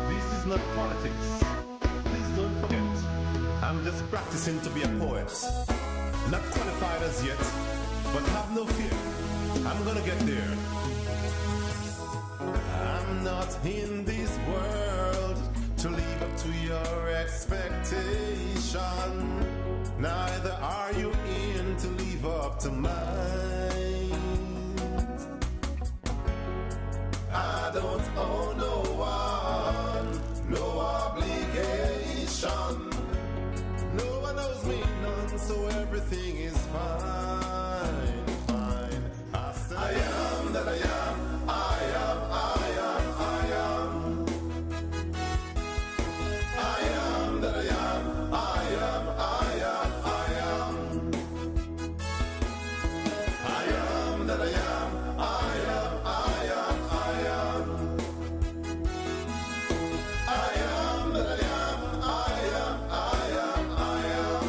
This is not politics. Please don't forget. I'm just practicing to be a poet. Not qualified as yet, but have no fear. I'm gonna get there. I'm not in this world to live up to your expectation. Neither are you in to live up to mine. I don't owe no one, no obligation. No one owes me none, so everything is fine, fine. I am that I am, I am, I am, I am. I am that I am, I am, I am, I am. I am that I am, I am, I am, I am. I am that I am, I am, I am, I am.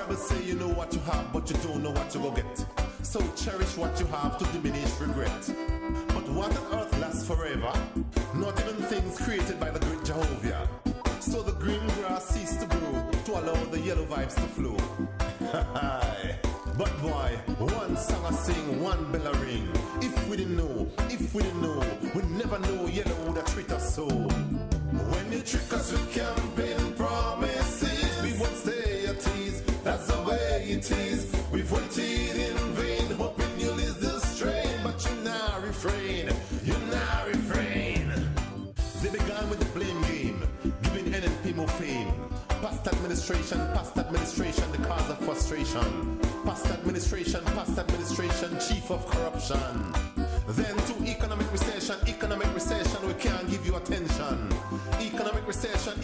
parable say you know what you have, but you don't know what you go get. So cherish what you have to diminish regret. But what on earth lasts forever? Not even things created by the great Jehovah. So the green grass ceased to grow to allow the yellow vibes to flow. But boy, one song I sing, one bell I ring. If we didn't know, we'd never know yellow would have treat us so. When you trick us with campaign promises, we won't stay at ease, that's the way it is. We've waited in vain, hoping you'll ease the strain, but you now refrain. They began with the blame game, giving NNP more fame. Past administration, the cause of frustration. Past administration, chief of corruption. Then to economic recession, we can't give you attention. Economic recession,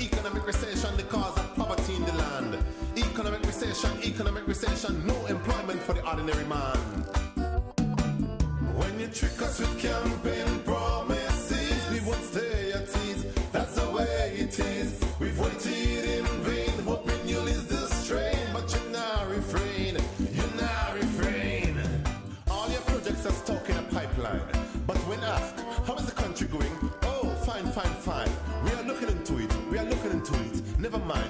the cause of poverty in the land. Economic recession, no employment for the ordinary man. When you trick us with campaign promises, we won't stay at ease, that's the way it is. We've waited in vain, hoping you'll ease the strain, but you now refrain. All your projects are stuck in a pipeline, but when asked, how is the country going? Oh, fine. We are looking into it. Never mind.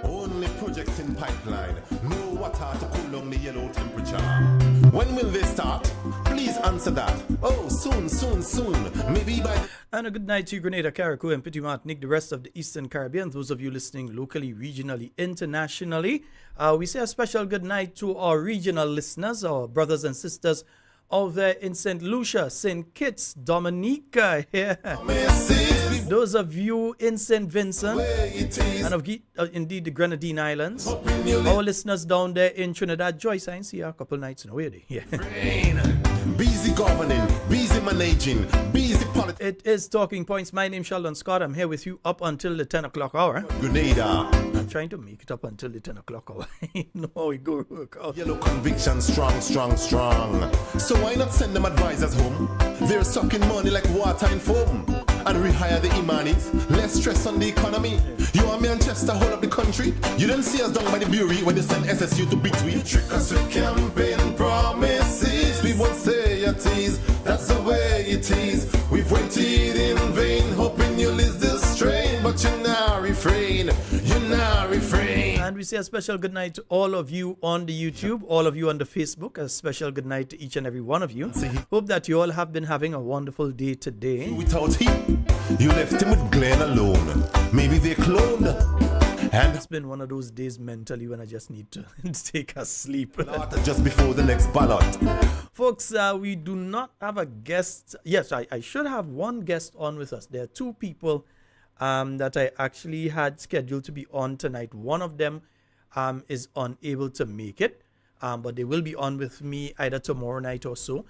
Only projects in pipeline. No water to cool down the yellow temperature. When will they start? Please answer that. Oh, soon. Maybe by... And a good night to you, Grenada, Carriacou, and Petit Martinique, the rest of the Eastern Caribbean, those of you listening locally, regionally, internationally. We say a special good night to our regional listeners, our brothers and sisters out there in St. Lucia, St. Kitts, Dominica, those of you in St. Vincent, and indeed the Grenadine Islands, our listeners down there in Trinidad. Joyce, I see you a couple nights in a way. Busy governing, busy managing, busy politics. It is Talking Points. My name is Sheldon Scott. I'm here with you up until the 10 o'clock hour. Grenada. I'm trying to make it up until the 10 o'clock hour. No, we go work out. Yellow conviction strong. So why not send them advisors home? They're sucking money like water in foam. And rehire the Imanis. Less stress on the economy. You and Manchester hold up the country. You didn't see us down by the Bury when they sent SSU to between. Trick us with campaign promises. We won't stay at ease, that's the way it is. We've waited in vain, hoping you'll ease the strain, but you now refrain. And we say a special good night to all of you on the YouTube, all of you on the Facebook. A special good night to each and every one of you. Hope that you all have been having a wonderful day today. Without him, you left him with Glenn alone. Maybe they cloned. And it's been one of those days mentally when I just need to take a sleep. Just before the next ballot. Folks, we do not have a guest. Yes, I should have one guest on with us. There are two people that I actually had scheduled to be on tonight. One of them is unable to make it, but they will be on with me either tomorrow night or so.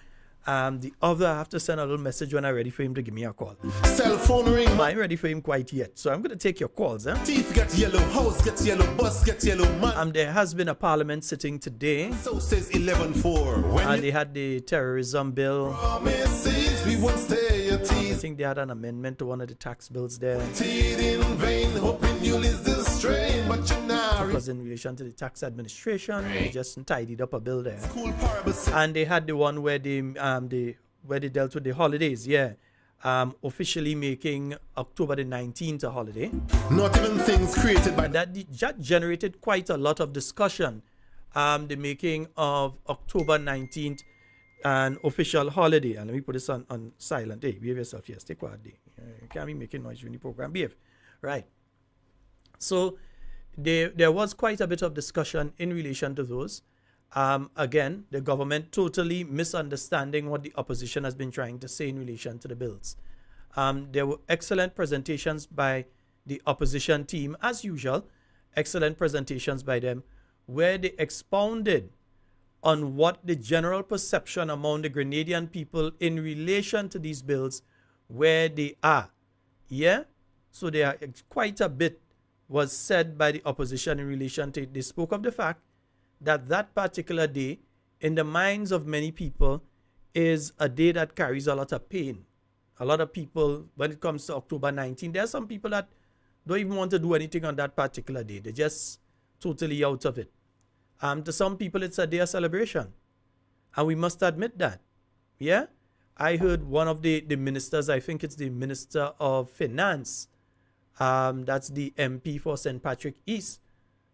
The other, I have to send a little message when I'm ready for him to give me a call. Cell phone ring. I'm not ready for him quite yet, so I'm going to take your calls. Teeth get yellow, house gets yellow, bus gets yellow, man. There has been a parliament sitting today. So says 11-4. And they had the terrorism bill. Promises, we won't stay at ease. I think they had an amendment to one of the tax bills there. In vain, hoping you'll ease the strain, but you now. Because in relation to the tax administration, they just tidied up a bill there. School parables. And they had the one where they dealt with the holidays, officially making October the 19th a holiday. Not even things created by that generated quite a lot of discussion. The making of October 19th an official holiday. And let me put this on silent. Hey, behave yourself. Yes, take quiet day. You can't be making noise during the program. Behave. Right. So there was quite a bit of discussion in relation to those. Again, the government totally misunderstanding what the opposition has been trying to say in relation to the bills. There were excellent presentations by the opposition team, as usual, excellent presentations by them, where they expounded on what the general perception among the Grenadian people in relation to these bills, where they are. Yeah? So there are quite a bit was said by the opposition in relation to it. They spoke of the fact that that particular day, in the minds of many people, is a day that carries a lot of pain. A lot of people, when it comes to October 19, there are some people that don't even want to do anything on that particular day. They're just totally out of it. To some people, it's a day of celebration. And we must admit that. Yeah? I heard one of the ministers, I think it's the Minister of Finance, that's the MP for St. Patrick East,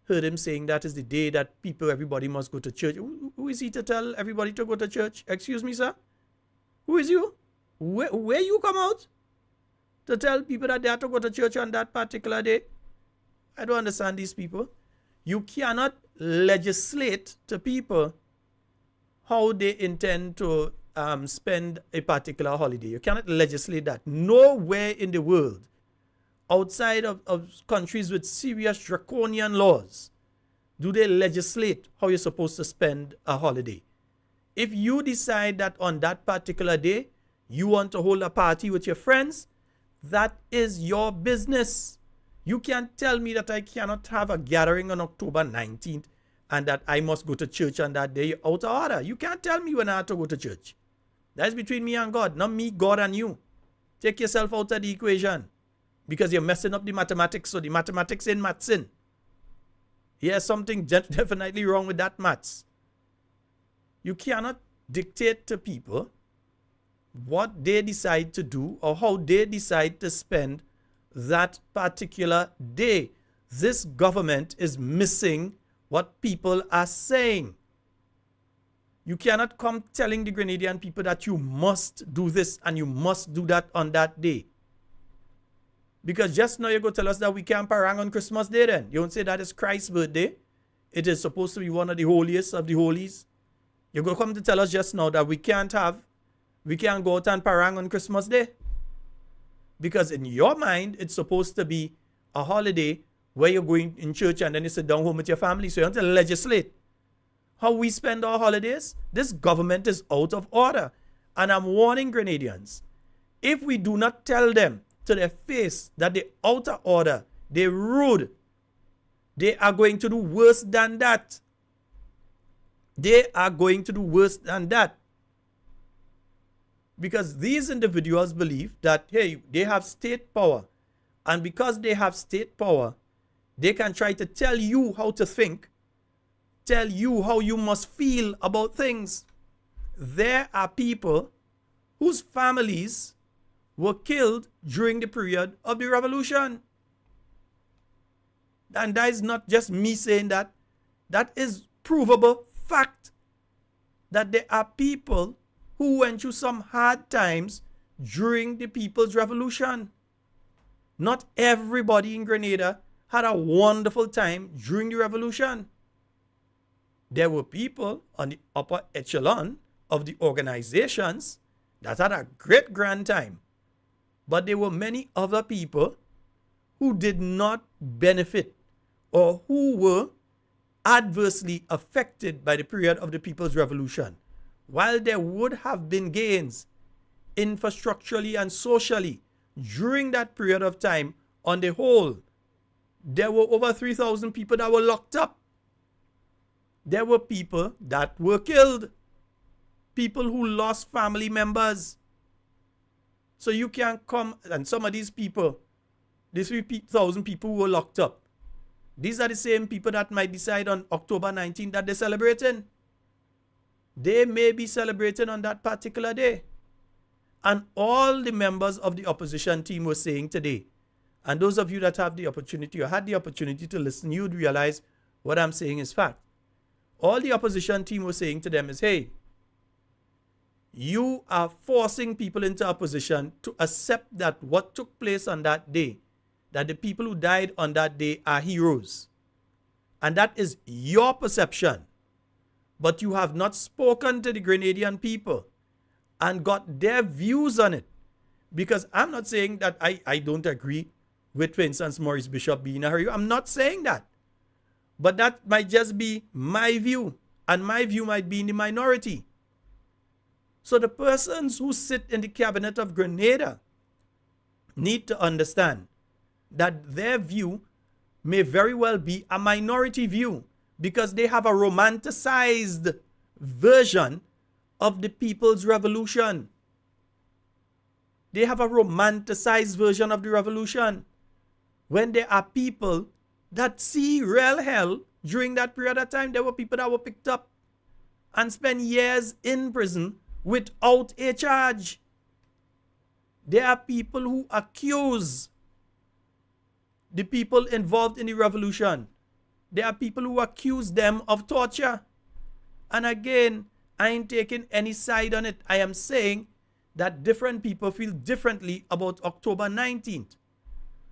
heard him saying that is the day that everybody must go to church. Who is he to tell everybody to go to church? Excuse me, sir? Who is you? Where you come out to tell people that they have to go to church on that particular day? I don't understand these people. You cannot legislate to people how they intend to spend a particular holiday. You cannot legislate that. Nowhere in the world, outside of countries with serious draconian laws, do they legislate how you're supposed to spend a holiday. If you decide that on that particular day, you want to hold a party with your friends, that is your business. You can't tell me that I cannot have a gathering on October 19th and that I must go to church on that day. You're out of order. You can't tell me when I have to go to church. That's between me and God, not me, God, and you. Take yourself out of the equation because you're messing up the mathematics, so the mathematics ain't mathsing. Here's something definitely wrong with that maths. You cannot dictate to people what they decide to do or how they decide to spend that particular day. This government is missing what people are saying. You cannot come telling the Grenadian people that you must do this and you must do that on that day. Because just now you go tell us that we can't parang on Christmas Day then. You don't say that is Christ's birthday. It is supposed to be one of the holiest of the holies. You're going to come to tell us just now that we can't go out and parang on Christmas Day. Because in your mind, it's supposed to be a holiday where you're going in church and then you sit down home with your family. So you want to legislate how we spend our holidays. This government is out of order. And I'm warning Grenadians, if we do not tell them to their face that they're out of order, they're rude, they are going to do worse than that. They are going to do worse than that. Because these individuals believe that, hey, they have state power. And because they have state power, they can try to tell you how to think, tell you how you must feel about things. There are people whose families were killed during the period of the revolution. And that is not just me saying that. That is provable fact that there are people who went through some hard times during the People's Revolution. Not everybody in Grenada had a wonderful time during the revolution. There were people on the upper echelon of the organizations that had a great grand time. But there were many other people who did not benefit or who were adversely affected by the period of the People's Revolution. While there would have been gains infrastructurally and socially during that period of time, on the whole, there were over 3,000 people that were locked up. There were people that were killed. People who lost family members. So you can't come, and some of these people, these 3,000 people who were locked up, these are the same people that might decide on October 19th that they're celebrating. They may be celebrating on that particular day. And all the members of the opposition team were saying today, and those of you that have the opportunity or had the opportunity to listen, you would realize what I'm saying is fact. All the opposition team was saying to them is, hey, you are forcing people into opposition to accept that what took place on that day, that the people who died on that day are heroes. And that is your perception. But you have not spoken to the Grenadian people and got their views on it. Because I'm not saying that I don't agree with, for instance, Maurice Bishop being a hero. I'm not saying that. But that might just be my view. And my view might be in the minority. So the persons who sit in the cabinet of Grenada need to understand that their view may very well be a minority view because they have a romanticized version of the People's Revolution. They have a romanticized version of the revolution when there are people that see real hell during that period of time, there were people that were picked up and spent years in prison without a charge. There are people who accuse the people involved in the revolution. There are people who accuse them of torture. And again, I ain't taking any side on it. I am saying that different people feel differently about October 19th.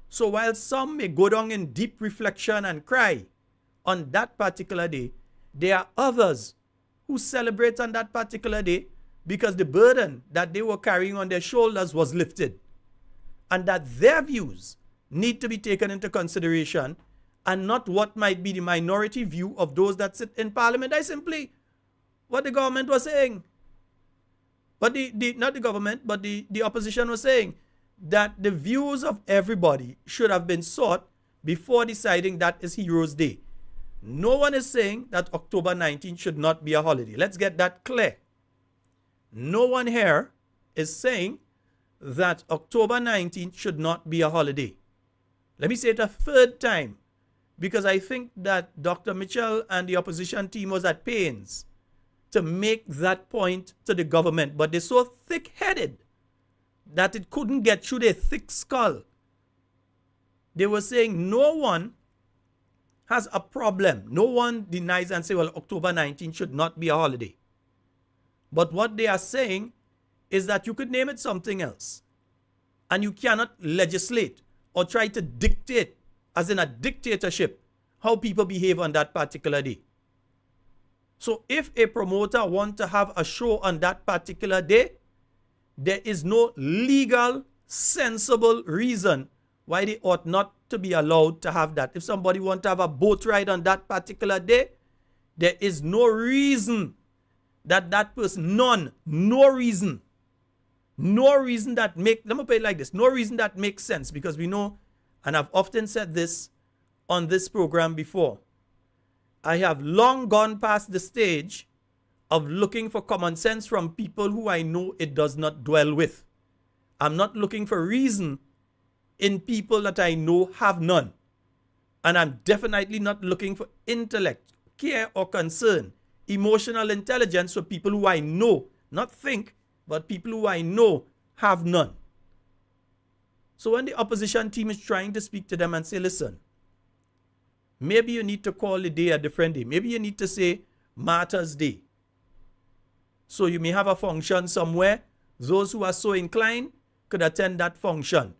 So while some may go down in deep reflection and cry on that particular day, there are others who celebrate on that particular day because the burden that they were carrying on their shoulders was lifted, and that their views need to be taken into consideration and not what might be the minority view of those that sit in parliament. That's simply what the government was saying. But not the government, but the opposition was saying that the views of everybody should have been sought before deciding that is Heroes Day. No one is saying that October 19th should not be a holiday. Let's get that clear. No one here is saying that October 19th should not be a holiday. Let me say it a third time, because I think that Dr. Mitchell and the opposition team was at pains to make that point to the government, but they're so thick-headed that it couldn't get through their thick skull. They were saying no one has a problem. No one denies and say, well, October 19th should not be a holiday. But what they are saying is that you could name it something else, and you cannot legislate or try to dictate, as in a dictatorship, how people behave on that particular day. So if a promoter wants to have a show on that particular day, there is no legal, sensible reason why they ought not to be allowed to have that. If somebody wants to have a boat ride on that particular day, there is no reason that person, no reason that let me put it like this, no reason that makes sense, because we know, and I've often said this on this program before, I have long gone past the stage of looking for common sense from people who I know it does not dwell with. I'm not looking for reason in people that I know have none. And I'm definitely not looking for intellect, care or concern, emotional intelligence for people who I know, not think, but people who I know have none. So when the opposition team is trying to speak to them and say, listen, maybe you need to call the day a different day. Maybe you need to say Martyrs' Day. So you may have a function somewhere. Those who are so inclined could attend that function.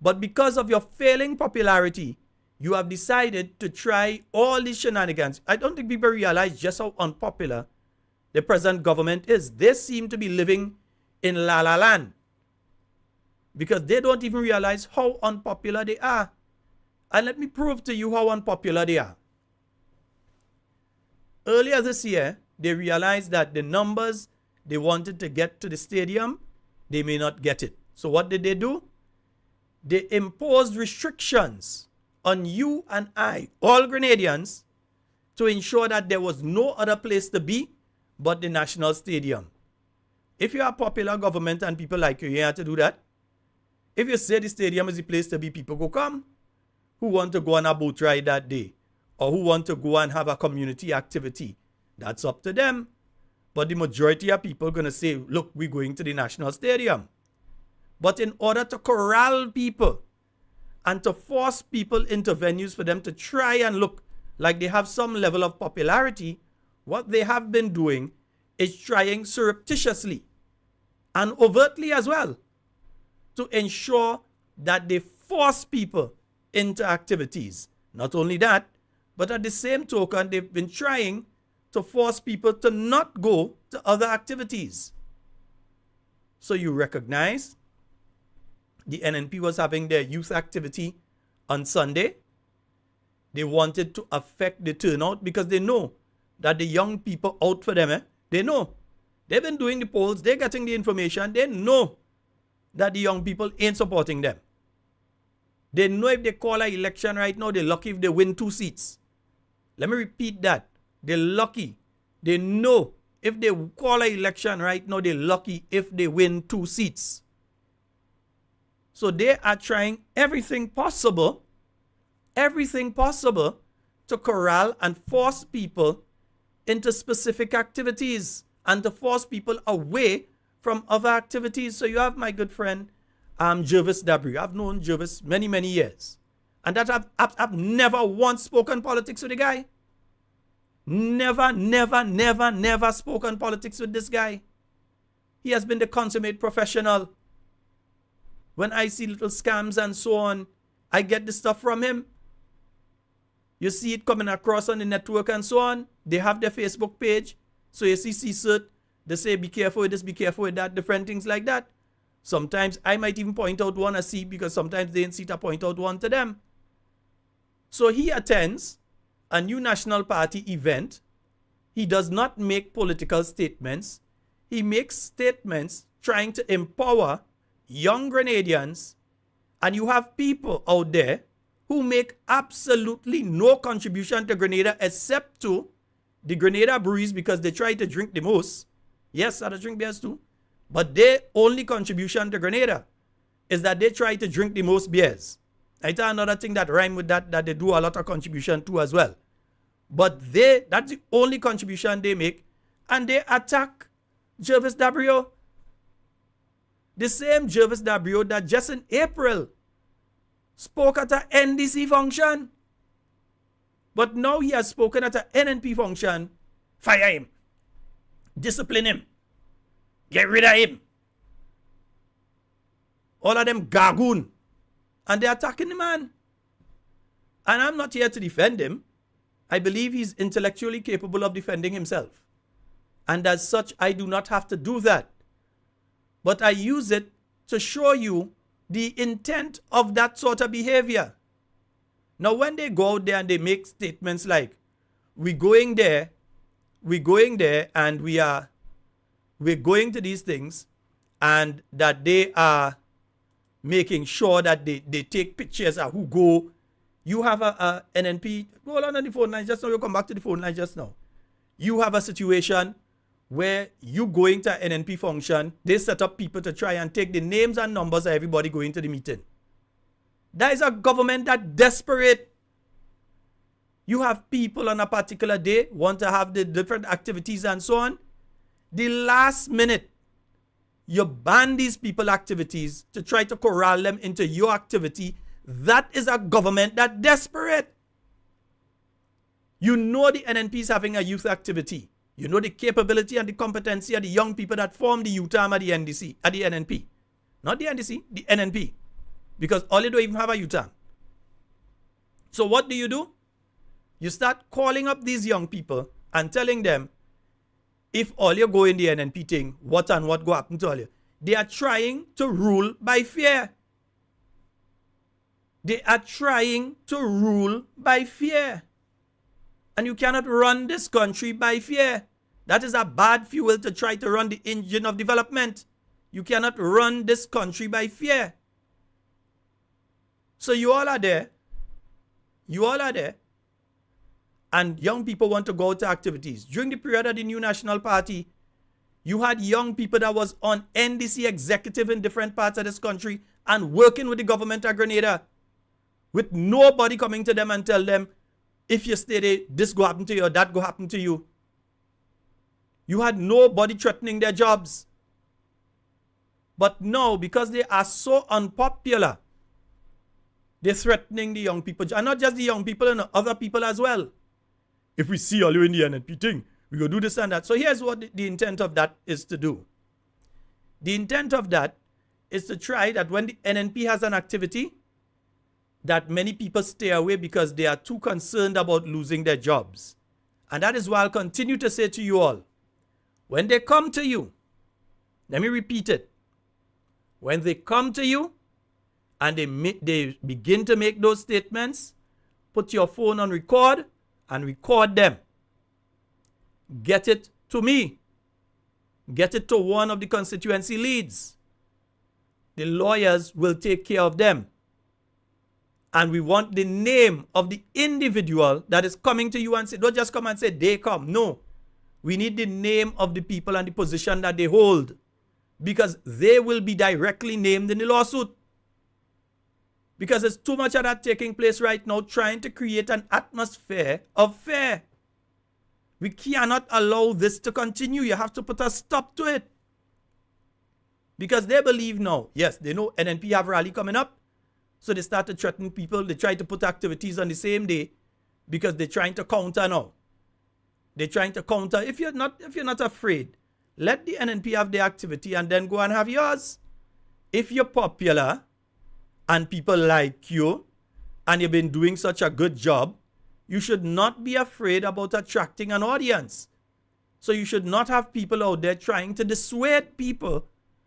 But because of your failing popularity, you have decided to try all these shenanigans. I don't think people realize just how unpopular the present government is. They seem to be living in La La Land, because they don't even realize how unpopular they are. And let me prove to you how unpopular they are. Earlier this year, they realized that the numbers they wanted to get to the stadium, they may not get it. So what did they do? They imposed restrictions on you and I, all Grenadians, to ensure that there was no other place to be but the National Stadium. If you are a popular government and people like you, you have to do that. If you say the stadium is the place to be, people go come. Who want to go on a boat ride that day, or who want to go and have a community activity, that's up to them. But the majority of people are going to say, look, we're going to the National Stadium. But in order to corral people and to force people into venues for them to try and look like they have some level of popularity, what they have been doing is trying surreptitiously and overtly as well to ensure that they force people into activities. Not only that, but at the same token, they've been trying to force people to not go to other activities. So you recognize the NNP was having their youth activity on Sunday. They wanted to affect the turnout because they know that the young people out for them, they know. They've been doing the polls, they're getting the information, they know that the young people ain't supporting them. They know if they call an election right now, they're lucky if they win 2 seats. Let me repeat that. They're lucky. They know if they call an election right now, they're lucky if they win 2 seats. So they are trying everything possible to corral and force people into specific activities and to force people away from other activities. So you have my good friend Jervis W. I've known Jervis many, many years. And that I've never once spoken politics with the guy. Never spoken politics with this guy. He has been the consummate professional. When I see little scams and so on, I get the stuff from him. You see it coming across on the network and so on. They have their Facebook page. So you see CSIRT, they say be careful with this, be careful with that, different things like that. Sometimes I might even point out one I see because sometimes they didn't see to point out one to them. So he attends a new National Party event. He does not make political statements. He makes statements trying to empower young Grenadians, and you have people out there who make absolutely no contribution to Grenada except to the Grenada breweries because they try to drink the most. Yes, others drink beers too. But their only contribution to Grenada is that they try to drink the most beers. I tell another thing that rhyme with that they do a lot of contribution to as well. But that's the only contribution they make, and they attack Jervis W. The same Jervis W. that just in April spoke at a NDC function. But now he has spoken at a NNP function. Fire him. Discipline him. Get rid of him. All of them gargoon. And they're attacking the man. And I'm not here to defend him. I believe he's intellectually capable of defending himself. And as such, I do not have to do that. But I use it to show you the intent of that sort of behavior. Now, when they go out there and they make statements like, we're going there and we're going to these things, and that they are making sure that they take pictures of who go. You have a NNP, hold on the phone line just now, you come back to the phone line just now. You have a situation where you going to an NNP function, they set up people to try and take the names and numbers of everybody going to the meeting. That is a government that's desperate. You have people on a particular day want to have the different activities and so on. The last minute, you ban these people activities to try to corral them into your activity. That is a government that's desperate. You know the NNP is having a youth activity. You know the capability and the competency of the young people that form the youth arm at the NDC, at the NNP. Not the NDC, the NNP. Because all you don't even have a youth arm. So what do? You start calling up these young people and telling them, if all you go in the NNP thing, what and what go happen to all you? They are trying to rule by fear. They are trying to rule by fear. And you cannot run this country by fear. That is a bad fuel to try to run the engine of development. You cannot run this country by fear. So you all are there. And young people want to go to activities. During the period of the new National Party, you had young people that was on NDC executive in different parts of this country and working with the government of Grenada, with nobody coming to them and tell them, if you stay there, this go happen to you or that go happen to you. You had nobody threatening their jobs. But now, because they are so unpopular, they're threatening the young people. And not just the young people, and other people as well. If we see all you in the NNP thing, we go do this and that. So here's what the intent of that is to do. The intent of that is to try that when the NNP has an activity, that many people stay away because they are too concerned about losing their jobs. And that is why I'll continue to say to you all, when they come to you, let me repeat it. When they come to you and they begin to make those statements, put your phone on record and record them. Get it to me. Get it to one of the constituency leads. The lawyers will take care of them. And we want the name of the individual that is coming to you and say, don't just come and say they come. No. We need the name of the people and the position that they hold. Because they will be directly named in the lawsuit. Because there's too much of that taking place right now, trying to create an atmosphere of fear. We cannot allow this to continue. You have to put a stop to it. Because they believe now, yes, they know NNP have rally coming up. So they start to threaten people. They try to put activities on the same day because they're trying to counter now. They're trying to counter. If you're not afraid, let the NNP have their activity and then go and have yours. If you're popular and people like you and you've been doing such a good job, you should not be afraid about attracting an audience. So you should not have people out there trying to dissuade people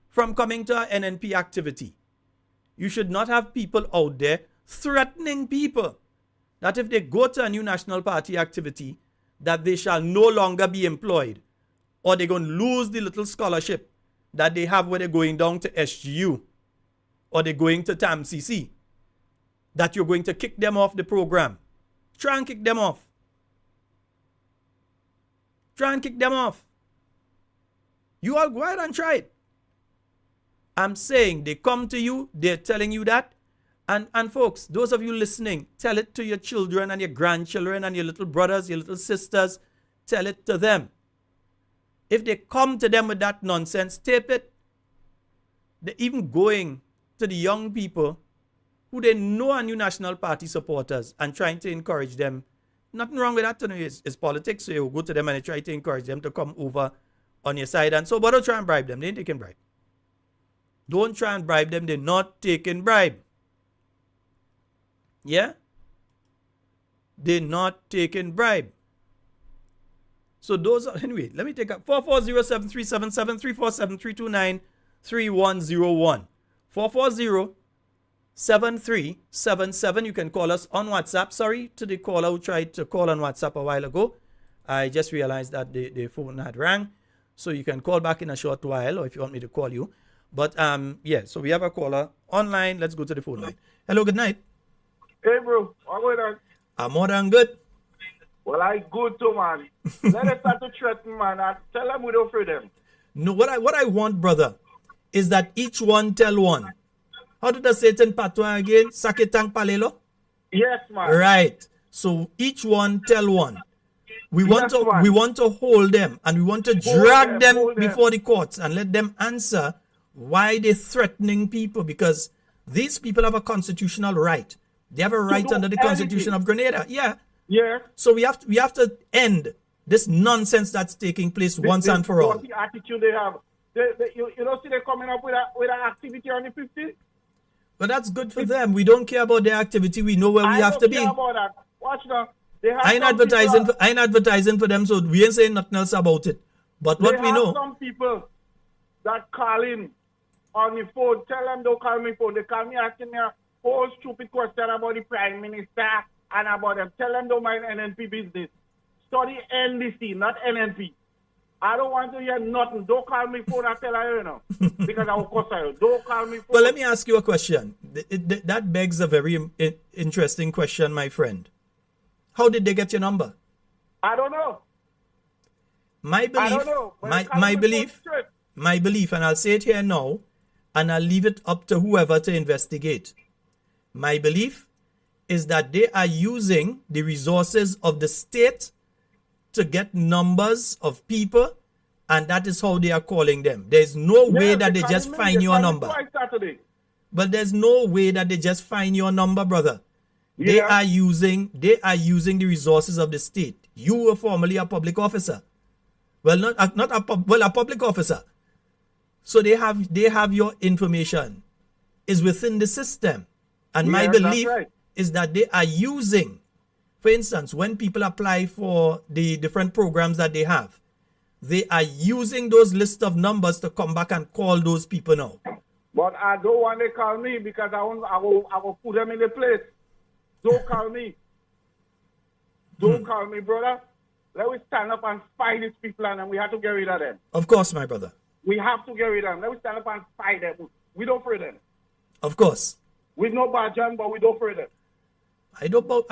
from coming to an NNP activity. You should not have people out there threatening people that if they go to a new National Party activity, that they shall no longer be employed, or they're going to lose the little scholarship that they have when they're going down to SGU, or they're going to TAMCC, that you're going to kick them off the program. Try and kick them off. Try and kick them off. You all go ahead and try it. I'm saying they come to you, they're telling you that. And folks, those of you listening, tell it to your children and your grandchildren and your little brothers, your little sisters. Tell it to them. If they come to them with that nonsense, tape it. They're even going to the young people who they know are new National Party supporters and trying to encourage them. Nothing wrong with that. It's politics. So you go to them and you try to encourage them to come over on your side. And so, but don't try and bribe them. They ain't taking bribe. Don't try and bribe them. They're not taking bribe. Yeah? They're not taking bribe. So those are, anyway, let me take up 440-7377-347-329-3101. 440-7377. You can call us on WhatsApp. Sorry to the caller who tried to call on WhatsApp a while ago. I just realized that the phone had rang. So you can call back in a short while, or if you want me to call you. But yeah, so we have a caller online. Let's go to the phone line. Hello, good night. Hey, bro. What's going on? I'm more than good. Well, I good too, man. Let us start to threaten, man. I tell them we don't free them. No, what I want, brother, is that each one tell one. How did I say it in patois again? Saketang palelo? Yes, man. Right. So each one tell one. We want to hold them and we want to drag them before the courts and let them answer why they're threatening people, because these people have a constitutional right. They have a right under the Constitution of Grenada. Yeah. Yeah. So we have to end this nonsense that's taking place once and for all. The attitude they have. You don't see they coming up with an activity on the 15th? But that's good for them. We don't care about their activity. We know where we have to be. I don't care about that. Watch now. I ain't advertising for them, so we ain't saying nothing else about it. But what we know. Some people that call in on the phone, tell them don't call me phone. They call me asking me a whole stupid question about the Prime Minister and about them. Tell them don't mind NNP business. Study NDC, not NNP. I don't want to hear nothing. Don't call me phone and tell her, you know, because I will cuss you. Don't call me phone. Well, let me ask you a question. That begs a very interesting question, my friend. How did they get your number? I don't know. My belief, I don't know. My belief, and I'll say it here now, and I'll leave it up to whoever to investigate. My belief is that they are using the resources of the state to get numbers of people, and that is how they are calling them. There's no way that they just find your number. But there's no way that they just find your number, brother. Yeah. They are using the resources of the state. You were formerly a public officer. Well, a public officer. So they have your information. Is within the system. And my belief is that they are using, for instance, when people apply for the different programs that they have, they are using those lists of numbers to come back and call those people now. But I don't want to call me because I will put them in the place. Don't call me. Don't call me, brother. Let us stand up and fight these people, and we have to get rid of them. Of course, my brother. We have to get rid of them. Let us stand up and fight them. We don't fear them. Of course. We know Bajan, but we don't fear them. I don't bow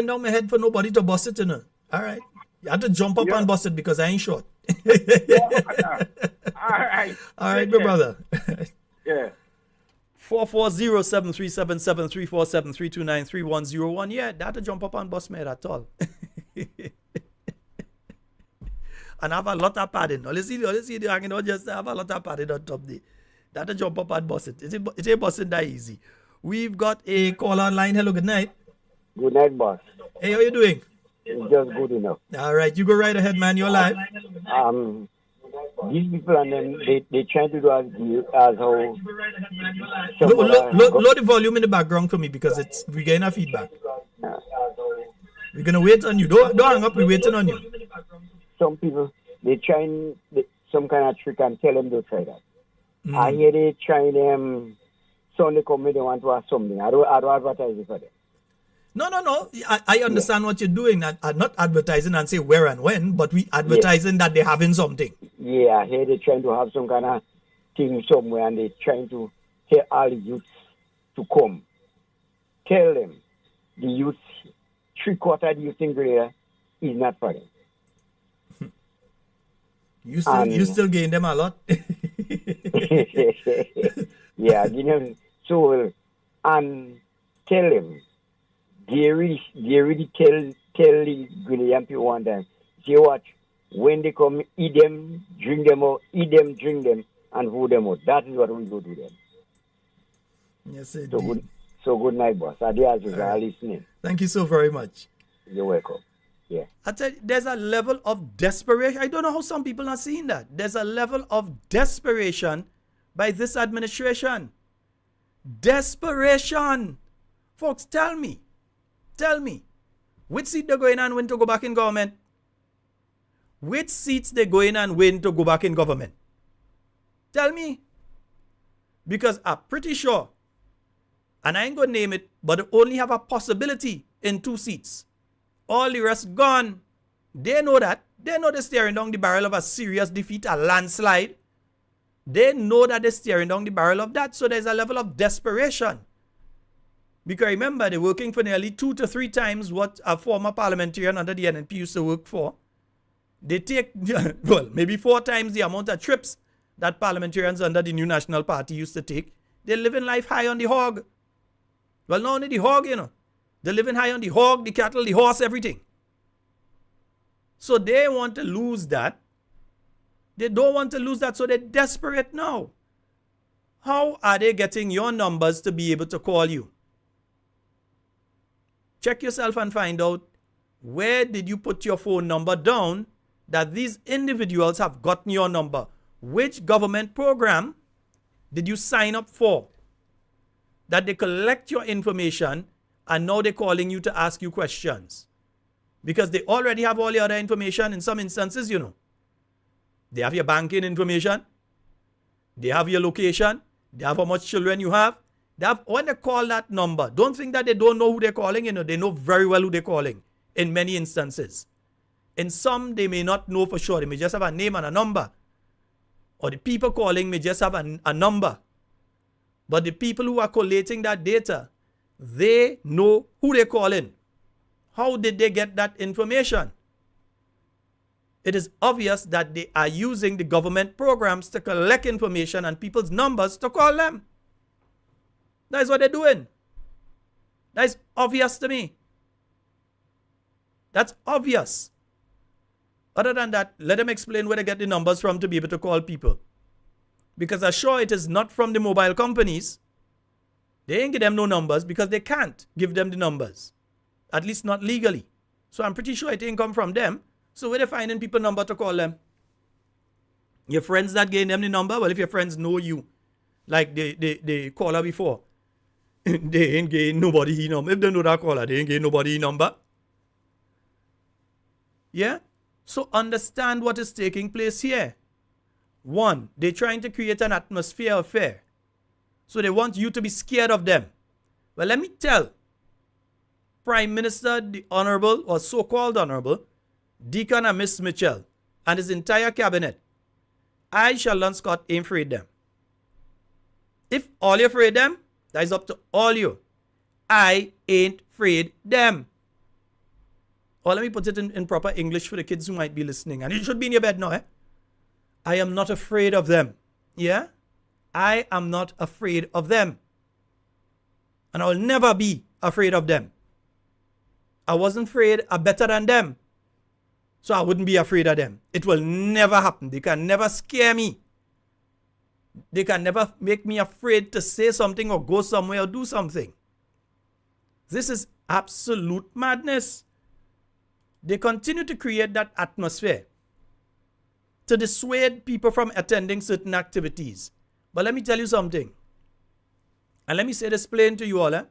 down my head for nobody to bust it, you know. All right. You have to jump up and bust it because I ain't short. All right. All right, my brother. Yeah. 440-737-7347-347-329-3101. Yeah, that'll jump up on bus mate at all. And have a lot of padding. All you see the hanging out just have a lot of padding on top there. That'll jump up and bus it. It ain't busting that easy. We've got a call online. Hello, good night. Good night, boss. Hey, how you doing? It's just good enough. All right, you go right ahead, man. You're live. These people and them, they trying to do as how... Load the volume in the background for me because we're getting a feedback. We're going to wait on you. Don't hang up. We're waiting on you. Some people, they trying some kind of trick and tell them to try that. I hear they trying Sunday come they want to have something. I don't advertise it for them. No. I understand what you're doing. I'm not advertising and say where and when, but we advertising that they're having something. Yeah, I hear they're trying to have some kind of thing somewhere and they're trying to tell all the youths to come. Tell them the youths, 3/4 of the youth in Grenada is not for them. You still gain them a lot. Yeah, you know, so and tell them they really tell the Grenadian people one time, say what, when they come, eat them, drink them out, and hold them out. That is what we go to them. Yes, indeed. So good night, boss. Adios, you are listening. Thank you so very much. You're welcome. Yeah. I tell you, there's a level of desperation. I don't know how some people are seeing that. There's a level of desperation by this administration. Desperation. Folks, tell me, which seat they're going and win to go back in government? Which seats they go in and win to go back in government? Tell me. Because I'm pretty sure, and I ain't going to name it, but they only have a possibility in 2 seats. All the rest gone. They know that. They know they're staring down the barrel of a serious defeat, a landslide. They know that they're staring down the barrel of that. So there's a level of desperation. Because remember, they're working for nearly 2 to 3 times what a former parliamentarian under the NNP used to work for. They take, well, maybe 4 times the amount of trips that parliamentarians under the New National Party used to take. They're living life high on the hog. Well, not only the hog, you know. They're living high on the hog, the cattle, the horse, everything. So they want to lose that. They don't want to lose that, so they're desperate now. How are they getting your numbers to be able to call you? Check yourself and find out where did you put your phone number down that these individuals have gotten your number. Which government program did you sign up for that they collect your information and now they're calling you to ask you questions? Because they already have all your other information in some instances, you know. They have your banking information. They have your location. They have how much children you have. They have, when they call that number, don't think that they don't know who they're calling. You know, they know very well who they're calling in many instances. In some, they may not know for sure. They may just have a name and a number. Or the people calling may just have a number. But the people who are collating that data, they know who they're calling. How did they get that information? It is obvious that they are using the government programs to collect information and people's numbers to call them. That is what they're doing. That is obvious to me. That's obvious. Other than that, let them explain where they get the numbers from to be able to call people. Because I'm sure it is not from the mobile companies. They ain't give them no numbers because they can't give them the numbers. At least not legally. So I'm pretty sure it ain't come from them. So where they finding people number to call them? Your friends that gave them the number? Well, if your friends know you, like they caller before, they ain't gave nobody his number. If they know that caller, they ain't gave nobody his number. Yeah? So understand what is taking place here. 1, they're trying to create an atmosphere of fear. So they want you to be scared of them. Well, let me tell Prime Minister, the Honorable, or so-called Honorable, Deacon and Miss Mitchell, and his entire cabinet, I, Sheldon Scott, ain't afraid them. If all you're afraid them, that is up to all you. I ain't afraid them. Or let me put it in proper English for the kids who might be listening. And you should be in your bed now, eh? I am not afraid of them. Yeah? I am not afraid of them. And I will never be afraid of them. I wasn't afraid I'm better than them. So I wouldn't be afraid of them. It will never happen. They can never scare me. They can never make me afraid to say something or go somewhere or do something. This is absolute madness. They continue to create that atmosphere to dissuade people from attending certain activities. But let me tell you something. And let me say this plain to you all.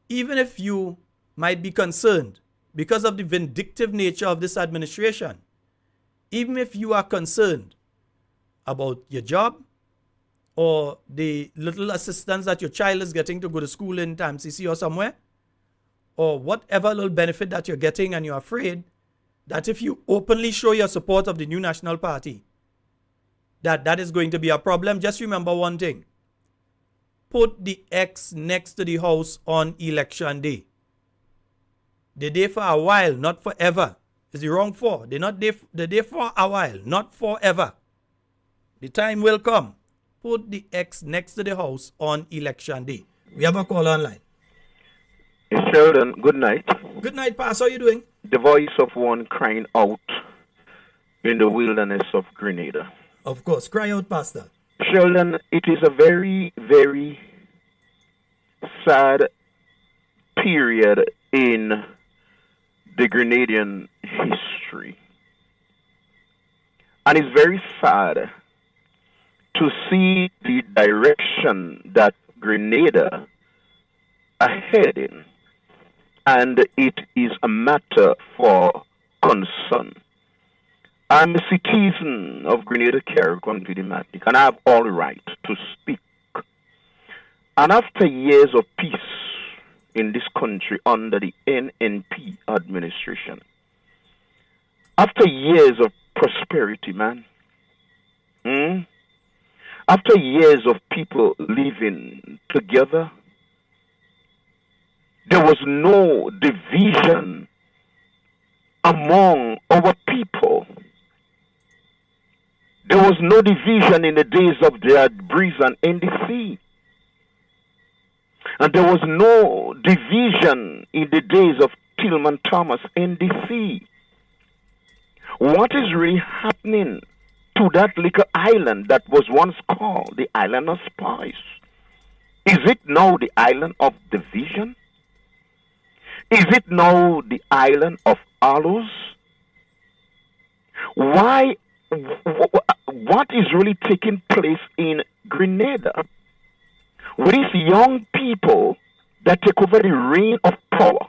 Even if you might be concerned because of the vindictive nature of this administration, even if you are concerned about your job or the little assistance that your child is getting to go to school in TAMCC or somewhere, or whatever little benefit that you're getting, and you're afraid that if you openly show your support of the new National Party, that is going to be a problem, just remember one thing. Put the X next to the house on election day. They're there for a while, not forever. Is the wrong for? They're there for a while, not forever. The time will come. Put the X next to the house on election day. We have a call online. Sheldon, good night. Good night, Pastor. How are you doing? The voice of one crying out in the wilderness of Grenada. Of course. Cry out, Pastor. Sheldon, it is a very, very sad period in the Grenadian history. And it's very sad to see the direction that Grenada are heading. And it is a matter for concern. I'm a citizen of Grenada, Carriacou, and I have all right to speak. And after years of peace in this country under the NNP administration, after years of prosperity, man, after years of people living together, there was no division among our people. There was no division in the days of the Breeze and NDC. And there was no division in the days of Tillman Thomas NDC. What is really happening to that little island that was once called the Island of Spice? Is it now the island of division? Is it now the island of aloes? Why? What is really taking place in Grenada with these young people that take over the reign of power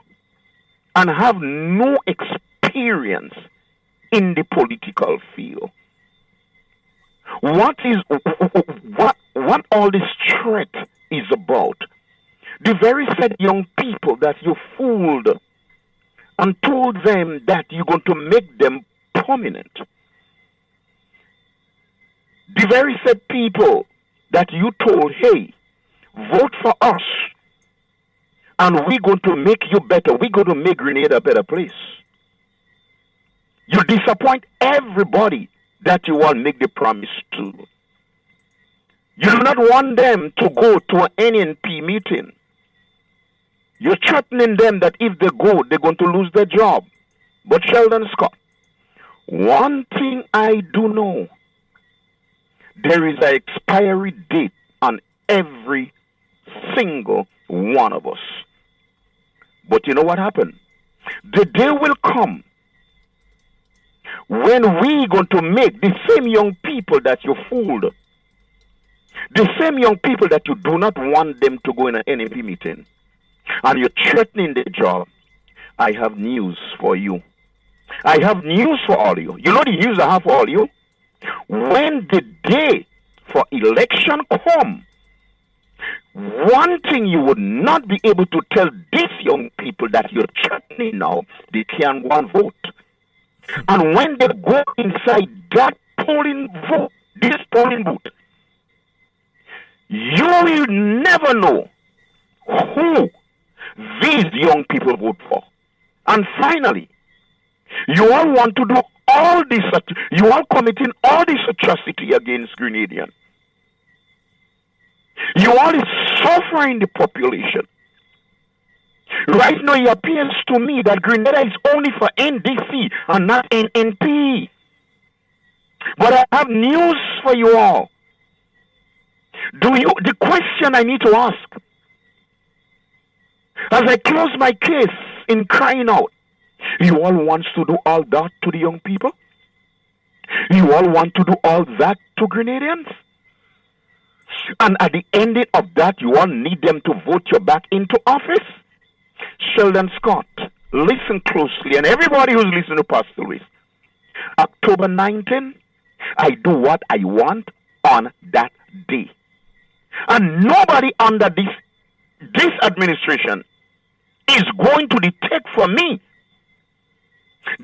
and have no experience in the political field? What all this threat is about? The very said young people that you fooled and told them that you're going to make them prominent. The very said people that you told, hey, vote for us and we're going to make you better. We're going to make Grenada a better place. You disappoint everybody that you all make the promise to. You do not want them to go to an NNP meeting. You're threatening them that if they go, they're going to lose their job. But Sheldon Scott, one thing I do know, there is an expiry date on every single one of us. But you know what happened? The day will come when we're going to make the same young people that you fooled, the same young people that you do not want them to go in an NNP meeting, and you're threatening the job. I have news for you. I have news for all you. You know the news I have for all you? When the day for election come, one thing you would not be able to tell these young people that you're threatening now, they can't go and vote. And when they go inside that polling vote, this polling booth, you will never know who these young people vote for. And finally, you all want to do all this, you are committing all this atrocity against Grenadian. You all is suffering the population. Right now, it appears to me that Grenada is only for NDC and not NNP. But I have news for you all. The question I need to ask, as I close my case in crying out, you all want to do all that to the young people? You all want to do all that to Grenadians? And at the ending of that, you all need them to vote you back into office? Sheldon Scott, listen closely, and everybody who's listening to Pastor Luis. October 19, I do what I want on that day. And nobody under this administration is going to detect from me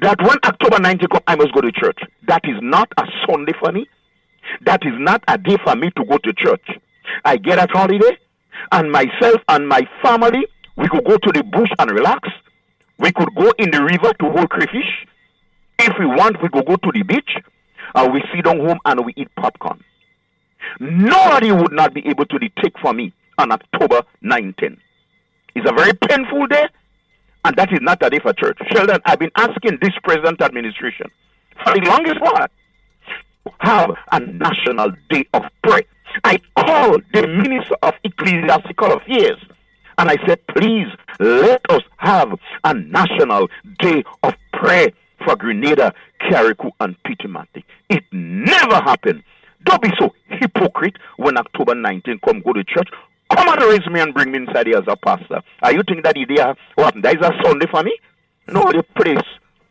that when October 19 comes, I must go to church. That is not a Sunday for me. That is not a day for me to go to church. I get a holiday, and myself and my family, we could go to the bush and relax. We could go in the river to hold crayfish. If we want, we could go to the beach, and we sit down home and we eat popcorn. Nobody would not be able to detect from me on October 19. It's a very painful day, and that is not a day for church. Sheldon, I've been asking this present administration for the longest while to have a national day of prayer. I called the Minister of Ecclesiastical Affairs, and I said, please let us have a national day of prayer for Grenada, Carriacou, and Pitimati. It never happened. Don't be so hypocrite when October 19 come go to church. Come and raise me and bring me inside here as a pastor. Are you think that idea what that is a Sunday for me? No, please.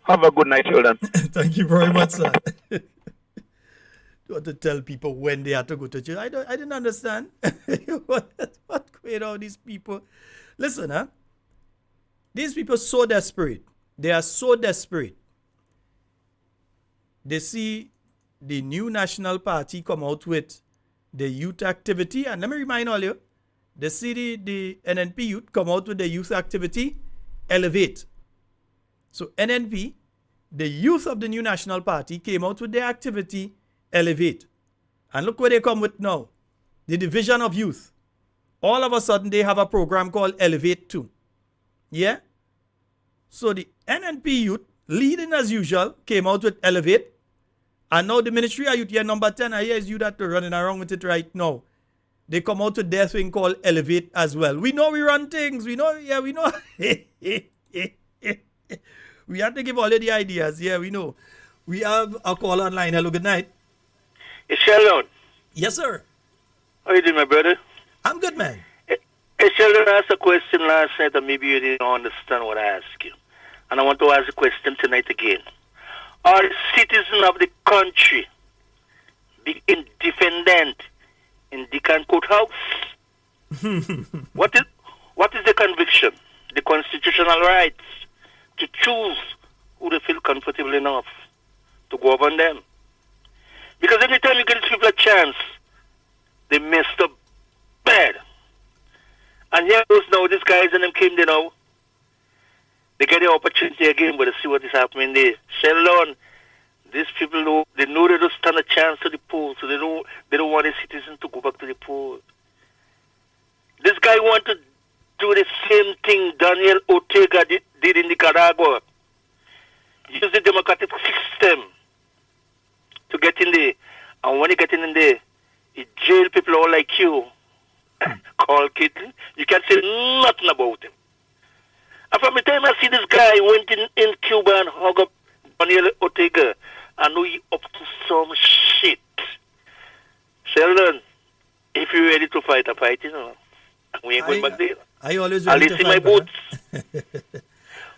Have a good night, children. Thank you very much, sir. You want to tell people when they have to go to church? I didn't understand. What going on, these people? Listen, huh? These people are so desperate. They are so desperate. They see the new National Party come out with the youth activity. And let me remind all you, they see the NNP youth come out with the youth activity, Elevate. So NNP, the youth of the new National Party, came out with their activity, Elevate. And look where they come with now. The Division of Youth. All of a sudden, they have a program called Elevate 2. Yeah? So the NNP youth, leading as usual, came out with Elevate. And now the Ministry of Youth, here, number 10, I hear is you that are running around with it right now. They come out with their thing called Elevate as well. We know we run things. We know, yeah, we know. We have to give all of the ideas. Yeah, we know. We have a call online. Hello, good night. It's Sheldon. Yes, sir. How you doing, my brother? I'm good, man. Hey, Sheldon, I asked a question last night and maybe you didn't understand what I asked you. And I want to ask a question tonight again. Are citizens of the country be independent in the courthouse? What is the conviction? The constitutional rights to choose who they feel comfortable enough to govern them. Because every time you give these people a chance, they messed up bad. And here goes now, these guys and them came there now. They get the opportunity again, but they see what is happening there. Sheldon, these people know they don't stand a chance to the poll, so they don't want the citizens to go back to the poll. This guy want to do the same thing Daniel Ortega did in Nicaragua. Use the democratic system to get in there. And when you get in there, you jail people all like you. Call Caitlin. You can't say nothing about him. And from the time I see this guy went in Cuba and hug up Daniel Ortega, I know he up to some shit. Sheldon, if you're ready to fight, I fight, you know. We ain't going back there. I always I'll ready to in fight, my boots.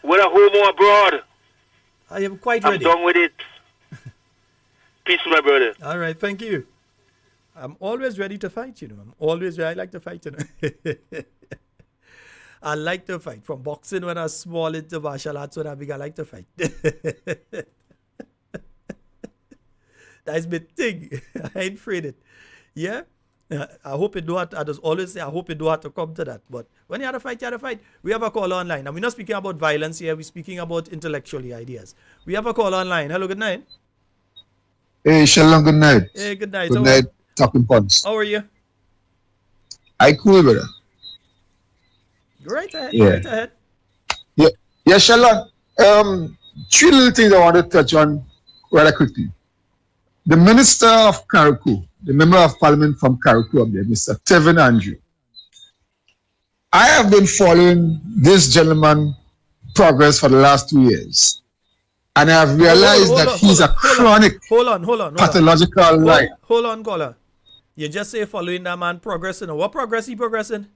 Whether home or abroad. I am quite I'm ready. done with it. Peace, my brother. All right, thank you. I'm always ready to fight, you know. I like to fight, you know. I like to fight. From boxing when I was small into martial arts when I big, I like to fight. That's my thing. I ain't afraid it. Yeah? I hope it do have to, I just always say, I hope it do have to come to that. But when you have to fight, you have to fight. We have a call online. And we're not speaking about violence here. We're speaking about intellectually ideas. We have a call online. Hello, good night. Hey, Sheldon, good night. Hey, good night. Good night, Talking Points. How are you? I cool, brother. Right ahead. Yeah. Right ahead. Yeah, yeah, Sheldon. Three little things I want to touch on rather quickly. The Minister of Carriacou, the Member of Parliament from Carriacou up there, Mr. Tevin Andrew. I have been following this gentleman progress for the last 2 years. And I have realized that he's a chronic pathological liar. Hold on, caller. You just say following that man progressing. What progress he progressing?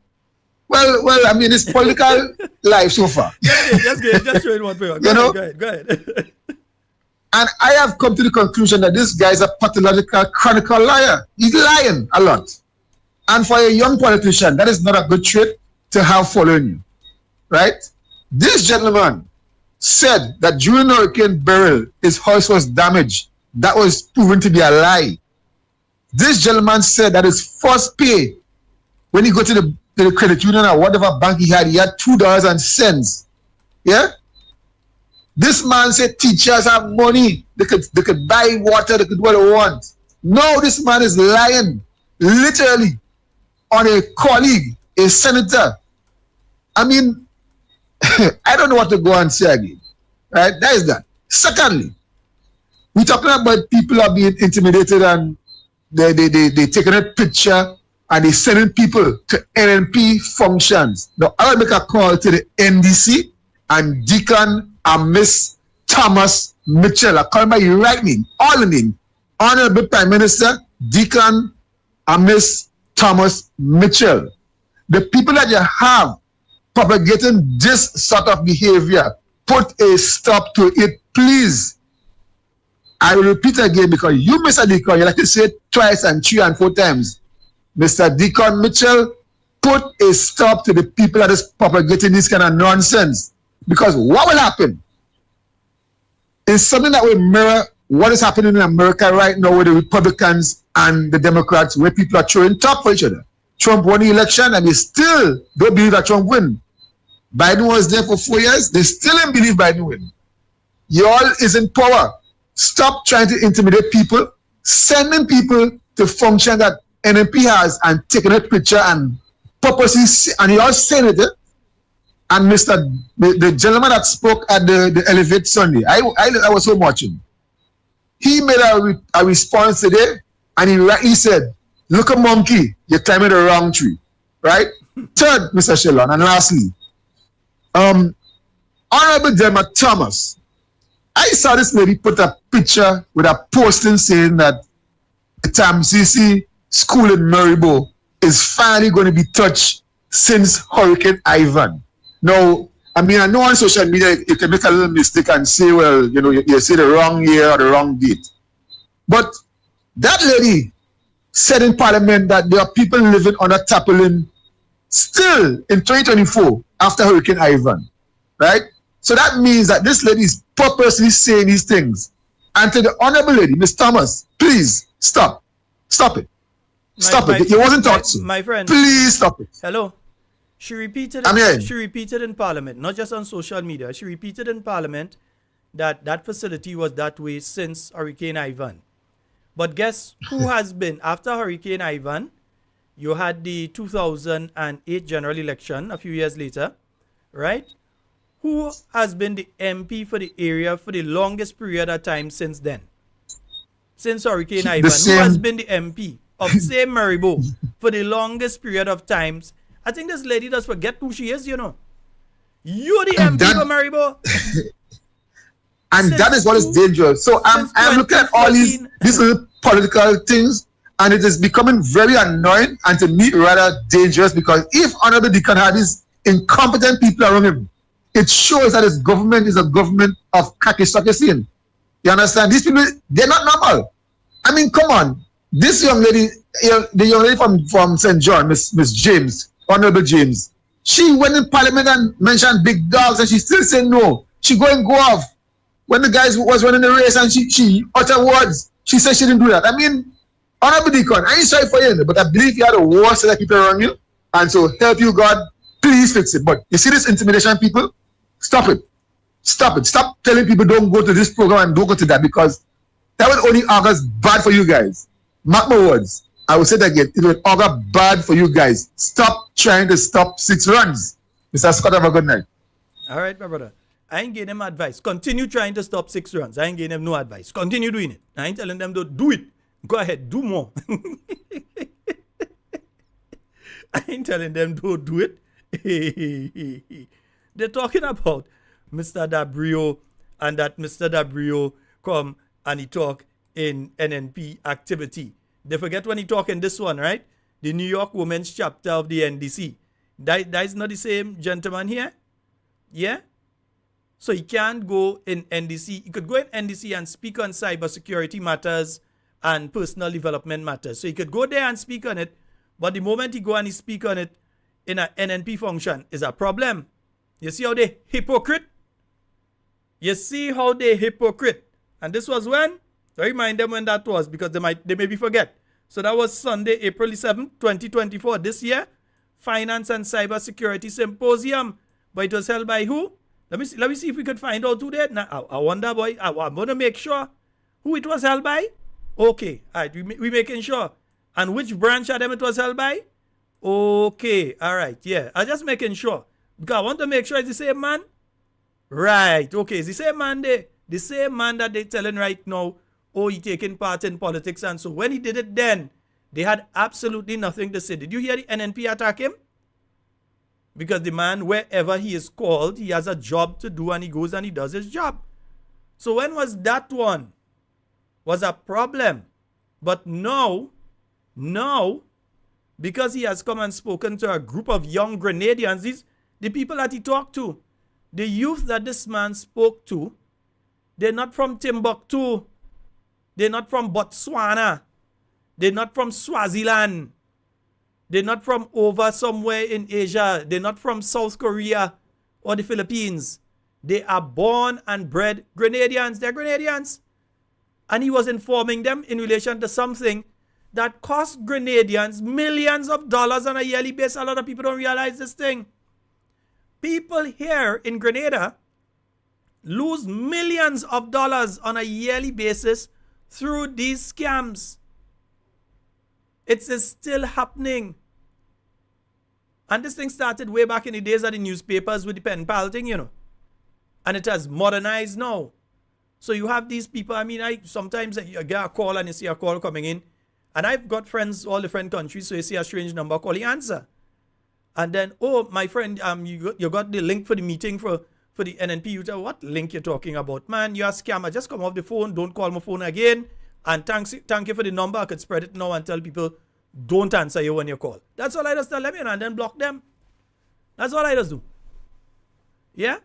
Well, I mean, it's political life so far. Just showing one paper. Go ahead. And I have come to the conclusion that this guy is a pathological, chronical liar. He's lying a lot. And for a young politician, that is not a good trait to have following you, right? This gentleman said that during Hurricane Beryl, his house was damaged. That was proven to be a lie. This gentleman said that his first pay, when he go to the credit union or whatever bank he had $2.00. Yeah? This man said teachers have money. They could buy water, they could do what they want. No, this man is lying, literally, on a colleague, a senator. I mean, I don't know what to go and say again. Right? That is that. Secondly, we're talking about people are being intimidated and they taking a picture and they sending people to NNP functions. Now, I will make a call to the NDC and Deacon and Miss Thomas Mitchell. I call by your right name, all the name. Honorable Prime Minister, Deacon and Miss Thomas Mitchell. The people that you have propagating this sort of behavior, put a stop to it, please. I will repeat again because you, Mr. Deacon, you like to say it twice and 3 and 4 times. Mr. Deacon Mitchell, put a stop to the people that is propagating this kind of nonsense. Because what will happen is something that will mirror what is happening in America right now with the Republicans and the Democrats, where people are throwing top for each other. Trump won the election and they still don't believe that Trump win. Biden was there for 4 years. They still don't believe Biden win. Y'all is in power. Stop trying to intimidate people. Sending people to function that NMP has and taking a picture and purposely, and y'all saying it. And the gentleman that spoke at the Elevate Sunday, I was home watching. He made a response today, and he said, "Look a monkey, you're climbing the wrong tree." Right? Third, Mr. Sheldon, and lastly, Honorable Delma Thomas. I saw this lady put a picture with a posting saying that the TAMCC school in Maribo is finally going to be touched since Hurricane Ivan. Now, I mean, I know on social media you can make a little mistake and say, well, you know, you say the wrong year or the wrong date. But that lady said in Parliament that there are people living under tarpaulin still in 2024 after Hurricane Ivan, right? So that means that this lady is purposely saying these things. And to the Honorable Lady, Ms. Thomas, please stop. Stop it. Stop it. It wasn't taught so. My friend. Please stop it. Hello. She repeated in Parliament, not just on social media. She repeated in Parliament that that facility was that way since Hurricane Ivan. But guess who has been? After Hurricane Ivan, you had the 2008 general election a few years later, right? Who has been the MP for the area for the longest period of time since then? Since Hurricane Ivan, who has been the MP of same Maribo for the longest period of times? I think this lady does forget who she is, you know. You're the MP for Maribo. And that is what is dangerous. So I'm looking at all these little political things, and it is becoming very annoying and to me rather dangerous, because if Honorable Deacon had these incompetent people around him, it shows that his government is a government of kakistocracy. You understand? These people, they're not normal. I mean, come on. This young lady, the young lady from St. John, Miss James, Honorable James, she went in Parliament and mentioned big dogs, and she still said no. She go off. When the guys was running the race and she uttered words, she said she didn't do that. I mean, Honorable Deacon, I ain't sorry for you, but I believe you had a worst set of people around you, and so help you God, please fix it. But you see this intimidation, people? Stop it. Stop it. Stop telling people don't go to this program and don't go to that, because that will only augurs bad for you guys. Mark my words. I will say that again. It will augur bad for you guys. Stop trying to stop 6 runs. Mr. Scott, have a good night. All right, my brother. I ain't giving them advice. Continue trying to stop 6 runs. I ain't giving them no advice. Continue doing it. I ain't telling them to do it. Go ahead, do more. I ain't telling them to do it. They're talking about Mr. Dabrio and that Mr. Dabrio come and he talk in NNP activity. They forget when he talk in this one, right? The New York Women's chapter of the NDC. That is not the same gentleman here? Yeah? So he can't go in NDC. He could go in NDC and speak on cybersecurity matters and personal development matters. So he could go there and speak on it, but the moment he go and he speak on it in an NNP function is a problem. You see how they hypocrite? You see how they hypocrite? And this was when? So remind them when that was, because they maybe forget. So that was Sunday, April 7th, 2024, this year. Finance and Cybersecurity Symposium. But it was held by who? Let me see if we could find out who did. Now, I wonder, boy. I'm going to make sure who it was held by. Okay. All right. We making sure. And which branch of them it was held by? Okay. All right. Yeah. I'm just making sure. Because I want to make sure it's the same man. Right. Okay. It's the same man there. The same man that they're telling right now, oh, he taking part in politics. And so when he did it then, they had absolutely nothing to say. Did you hear the NNP attack him? Because the man, wherever he is called, he has a job to do and he goes and he does his job. So when was that one? Was a problem. But now, because he has come and spoken to a group of young Grenadians, these the people that he talked to, the youth that this man spoke to, they're not from Timbuktu. They're not from Botswana. They're not from Swaziland. They're not from over somewhere in Asia. They're not from South Korea or the Philippines. They are born and bred Grenadians. They're Grenadians. And he was informing them in relation to something that cost Grenadians millions of dollars on a yearly basis. A lot of people don't realize this thing. People here in Grenada lose millions of dollars on a yearly basis through these scams. It is still happening. And this thing started way back in the days of the newspapers with the pen pal thing, you know. And it has modernized now. So you have these people, I mean, sometimes you get a call and you see a call coming in. And I've got friends all different countries, so you see a strange number, call, you answer. And then, oh, my friend, you got the link for the meeting for the NNP. You tell, what link you're talking about? Man, you're a scammer. Just come off the phone. Don't call my phone again. And thank you for the number. I could spread it now and tell people, don't answer you when you call. That's all I just tell them, and then block them. That's all I just do. Yeah?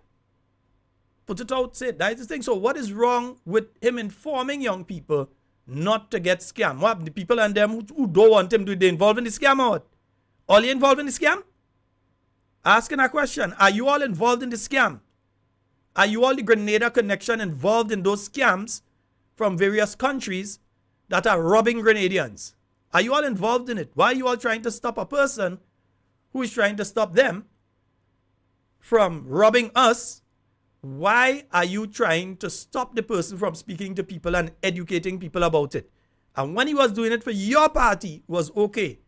Put it out, say, that's the thing. So what is wrong with him informing young people not to get scammed? What, the people and them who don't want him to be involved in the scam or what? All you involved in the scam? Asking a question, are you all involved in the scam? Are you all the Grenada connection involved in those scams from various countries that are robbing Grenadians? Are you all involved in it? Why are you all trying to stop a person who is trying to stop them from robbing us? Why are you trying to stop the person from speaking to people and educating people about it? And when he was doing it for your party, it was okay.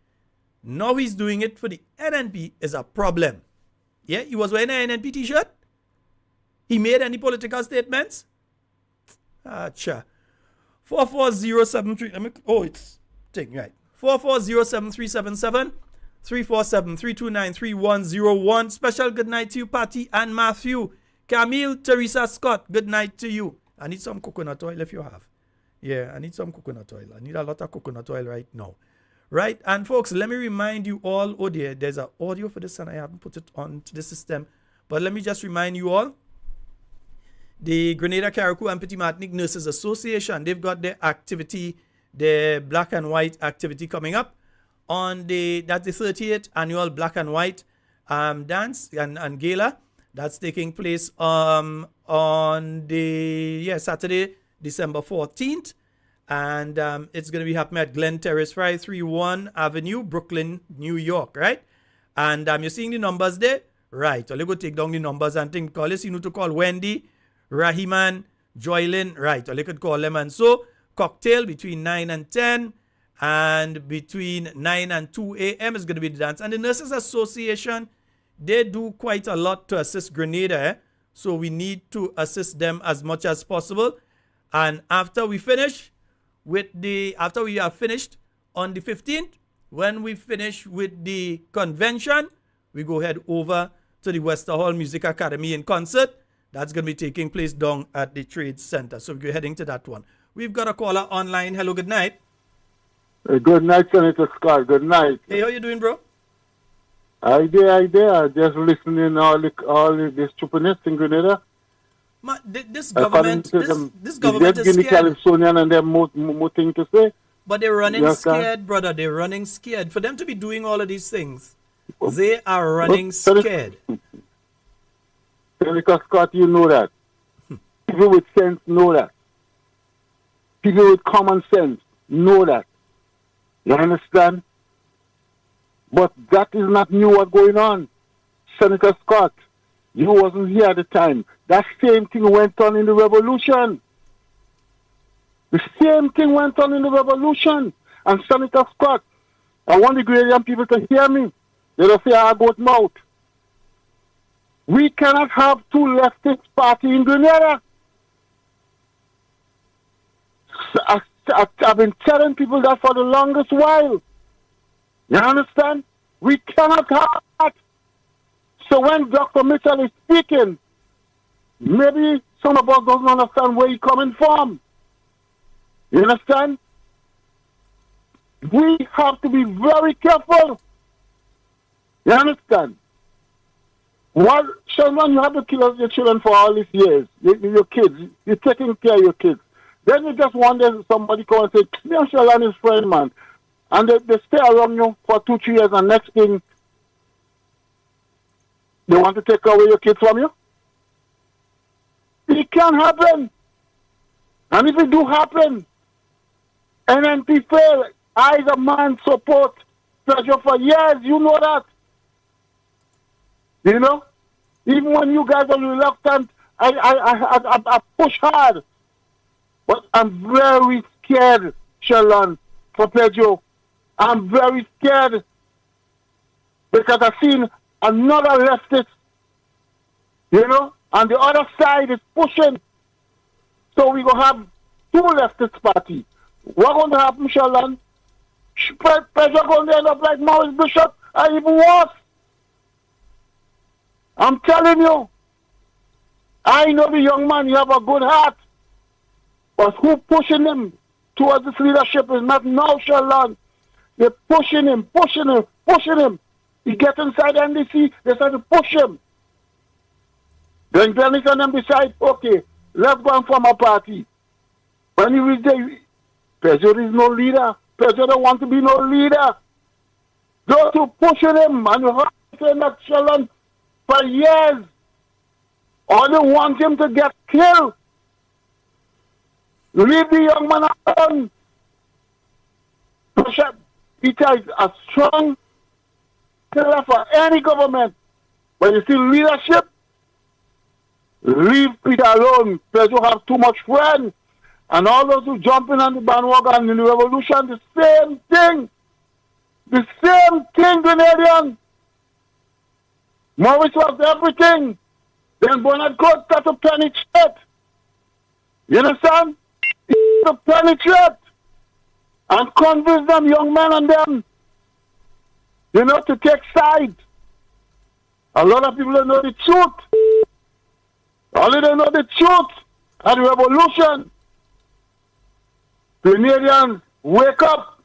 Now he's doing it for the NNP is a problem. Yeah, he was wearing an NNP t-shirt. He made any political statements? Cha. 44073. It's thing, right. 4407377 347-329-3101. Special good night to you, Patty and Matthew. Camille, Teresa Scott, good night to you. I need some coconut oil if you have. Yeah, I need some coconut oil. I need a lot of coconut oil right now. Right, and folks, let me remind you all, oh dear, there's an audio for this and I haven't put it onto the system. But let me just remind you all, the Grenada, Carriacou and Petit Martinique Nurses Association, they've got their activity, their black and white activity coming up on that's the 38th annual black and white dance and gala. That's taking place on Saturday, December 14th. And it's going to be happening at Glen Terrace, 531 Avenue, Brooklyn, New York, right? And you're seeing the numbers there? Right. I'll go take down the numbers and think. Call us. You need to call Wendy, Rahiman, Joylyn. Right. Or you could call them. And so, cocktail between 9 and 10. And between 9 and 2 a.m. is going to be the dance. And the Nurses Association, they do quite a lot to assist Grenada. So we need to assist them as much as possible. And after we are finished on the 15th, when we finish with the convention, we go head over to the Wester Hall Music Academy in concert. That's going to be taking place down at the Trade Center. So we're heading to that one. We've got a caller online. Hello, good night. Good night, Senator Scott. Good night. Hey, how you doing, bro? I there. Just listening all this stupidness in Grenada. This government is scared. Californian and them more thing to say. But they're running scared, brother. They're running scared. For them to be doing all of these things, they are running scared. Senator Scott, you know that. People with sense know that. People with common sense know that. You understand? But that is not new what's going on. Senator Scott, you wasn't here at the time. That same thing went on in the revolution. The same thing went on in the revolution. And Senator Scott, I want the Grenadian people to hear me. They don't say I got mouth. We cannot have two leftist parties in Grenada. I've been telling people that for the longest while. You understand? We cannot have that. So when Dr. Mitchell is speaking, maybe some of us don't understand where he's coming from. You understand? We have to be very careful. You understand? What, Sheldon, you have to kill your children for all these years. Your kids. You're taking care of your kids. Then you just wonder somebody come and say, me and Sheldon is friend, man. And they stay around you for 2-3 years, and next thing, they want to take away your kids from you? It can happen. And if it do happen, NNP fail. I, the man, support pressure for years. You know that. You know? Even when you guys are reluctant, I push hard. But I'm very scared, Sheldon, for Pedro. I'm very scared because I've seen another leftist, you know, and the other side is pushing. So we're going to have two leftist parties. What's going to happen, Sheldon? Pedro going to end up like Maurice Bishop, and even worse. I'm telling you, I know the young man, you have a good heart. But who pushing him towards this leadership is not now, Sheldon. They're pushing him. He gets inside NDC, they start to push him. Then Dennis and them decide, okay, let's go and form a party. When he reach there, Pedro is no leader. Pedro don't want to be no leader. Those who pushing him, and you heard saying that, Sheldon, for years. All they want him to get killed. Leave the young man alone. Peter is a strong pillar for any government. But you see leadership, leave Peter alone. Pedro have too much friends. And all those who jumping on the bandwagon in the revolution, the same thing. The same thing, Grenadian. Maurice was everything. Then Bernard Court started to penetrate. You understand? To penetrate and convince them, young men and them, you know, to take sides. A lot of people don't know the truth. Only they know the truth of the revolution. Grenadians, wake up.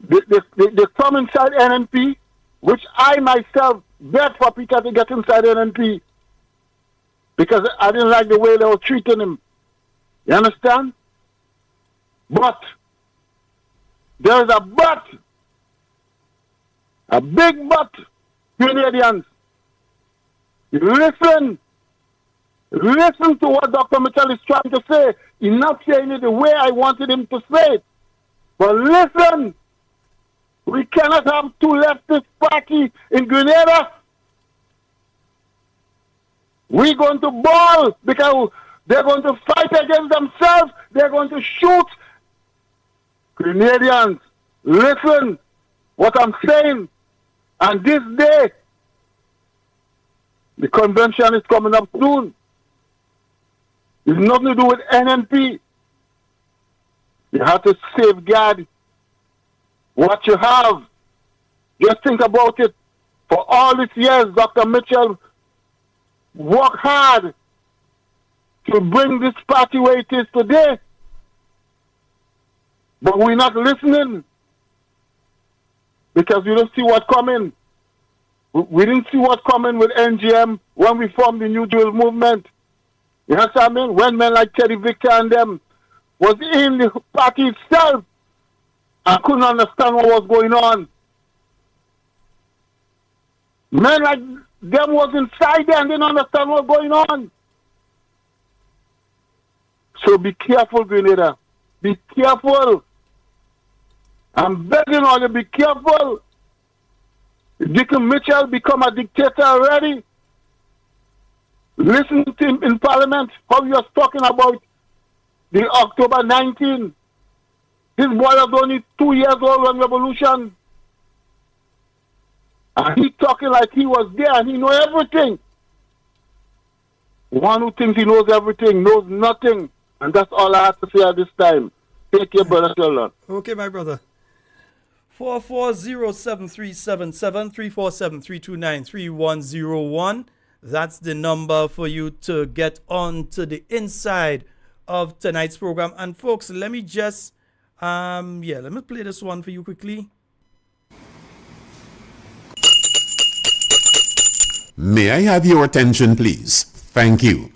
They come inside NNP, which I myself begged for Peter to get inside NNP because I didn't like the way they were treating him. You understand? But there is a but, a big but, Grenadians. Listen to what Dr. Mitchell is trying to say. He's not saying it the way I wanted him to say it. But listen, we cannot have two leftist parties in Grenada. We're going to ball because they're going to fight against themselves. They're going to shoot. Grenadians, listen what I'm saying. And this day, the convention is coming up soon. It's nothing to do with NNP. You have to safeguard what you have. Just think about it. For all these years, Dr. Mitchell worked hard to bring this party where it is today. But we're not listening because we don't see what's coming. We didn't see what's coming with NGM when we formed the New Deal movement. You know what I mean? When men like Teddy Victor and them was in the party itself and couldn't understand what was going on. Men like them was inside there and didn't understand what was going on. So be careful, Grenada. Be careful. I'm begging all you, be careful. Dickon Mitchell become a dictator already. Listen to him in Parliament, how he was talking about the October 19. This boy was only 2 years old when revolution. And he talking like he was there and he know everything. One who thinks he knows everything knows nothing. And that's all I have to say at this time. Take care, brother Sheldon. Okay, my brother. 4407377 347-329-3101. That's the number for you to get on to the inside of tonight's program. And folks, let me just let me play this one for you quickly. May I have your attention, please? Thank you.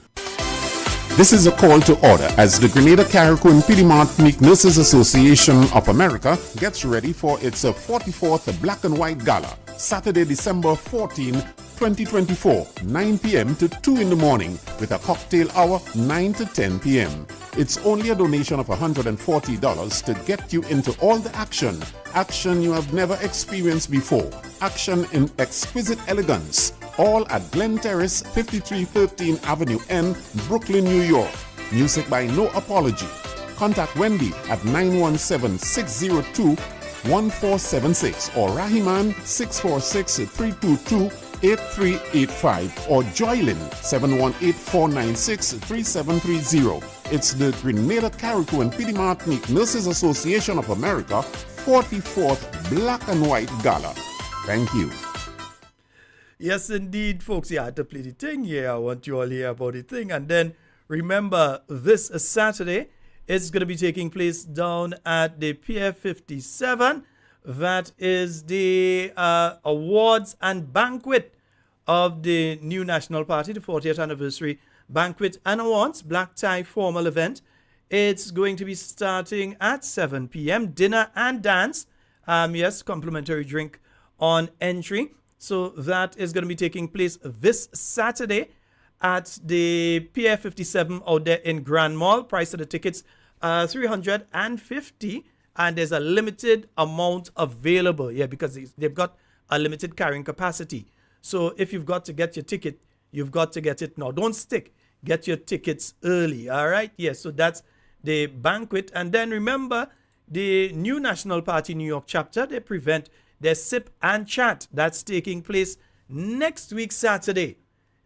This is a call to order as the Grenada, Carriacou and Piedmont Nurses Association of America gets ready for its 44th Black and White Gala, Saturday, December 14, 2024, 9 p.m. to 2 in the morning, with a cocktail hour 9 to 10 p.m. It's only a donation of $140 to get you into all the action you have never experienced before, action in exquisite elegance, all at Glen Terrace, 5313 Avenue N, Brooklyn, New York. Music by No Apology. Contact Wendy at 917-602-1476 or Rahiman 646-322-8385 or Joylin 718-496-3730. It's the Grenada, Carriacou and Piedmont Nurses Association of America 44th Black and White Gala. Thank you. Yes, indeed, folks. Yeah, I had to play the thing. Yeah, I want you all to hear about the thing. And then remember, this Saturday, it's going to be taking place down at the Pier 57. That is the awards and banquet of the new National Party, the 40th anniversary banquet and awards, black tie formal event. It's going to be starting at 7 p.m. Dinner and dance. Yes, complimentary drink on entry. So that is going to be taking place this Saturday at the Pier 57 out there in Grand Mall. Price of the tickets $350, and there's a limited amount available. Yeah, because they've got a limited carrying capacity. So if you've got to get your ticket, you've got to get it now. Don't stick. Get your tickets early. All right. Yes. So that's the banquet. And then remember, the new National Party New York chapter, they prevent their sip and chat. That's taking place next week, Saturday.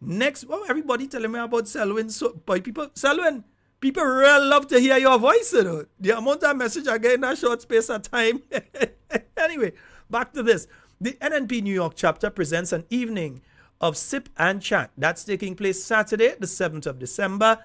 Everybody telling me about Selwyn. So, boy, Selwyn, people really love to hear your voice, you know. The amount of message I get in a short space of time. Anyway, back to this. The NNP New York chapter presents an evening of sip and chat. That's taking place Saturday, the 7th of December.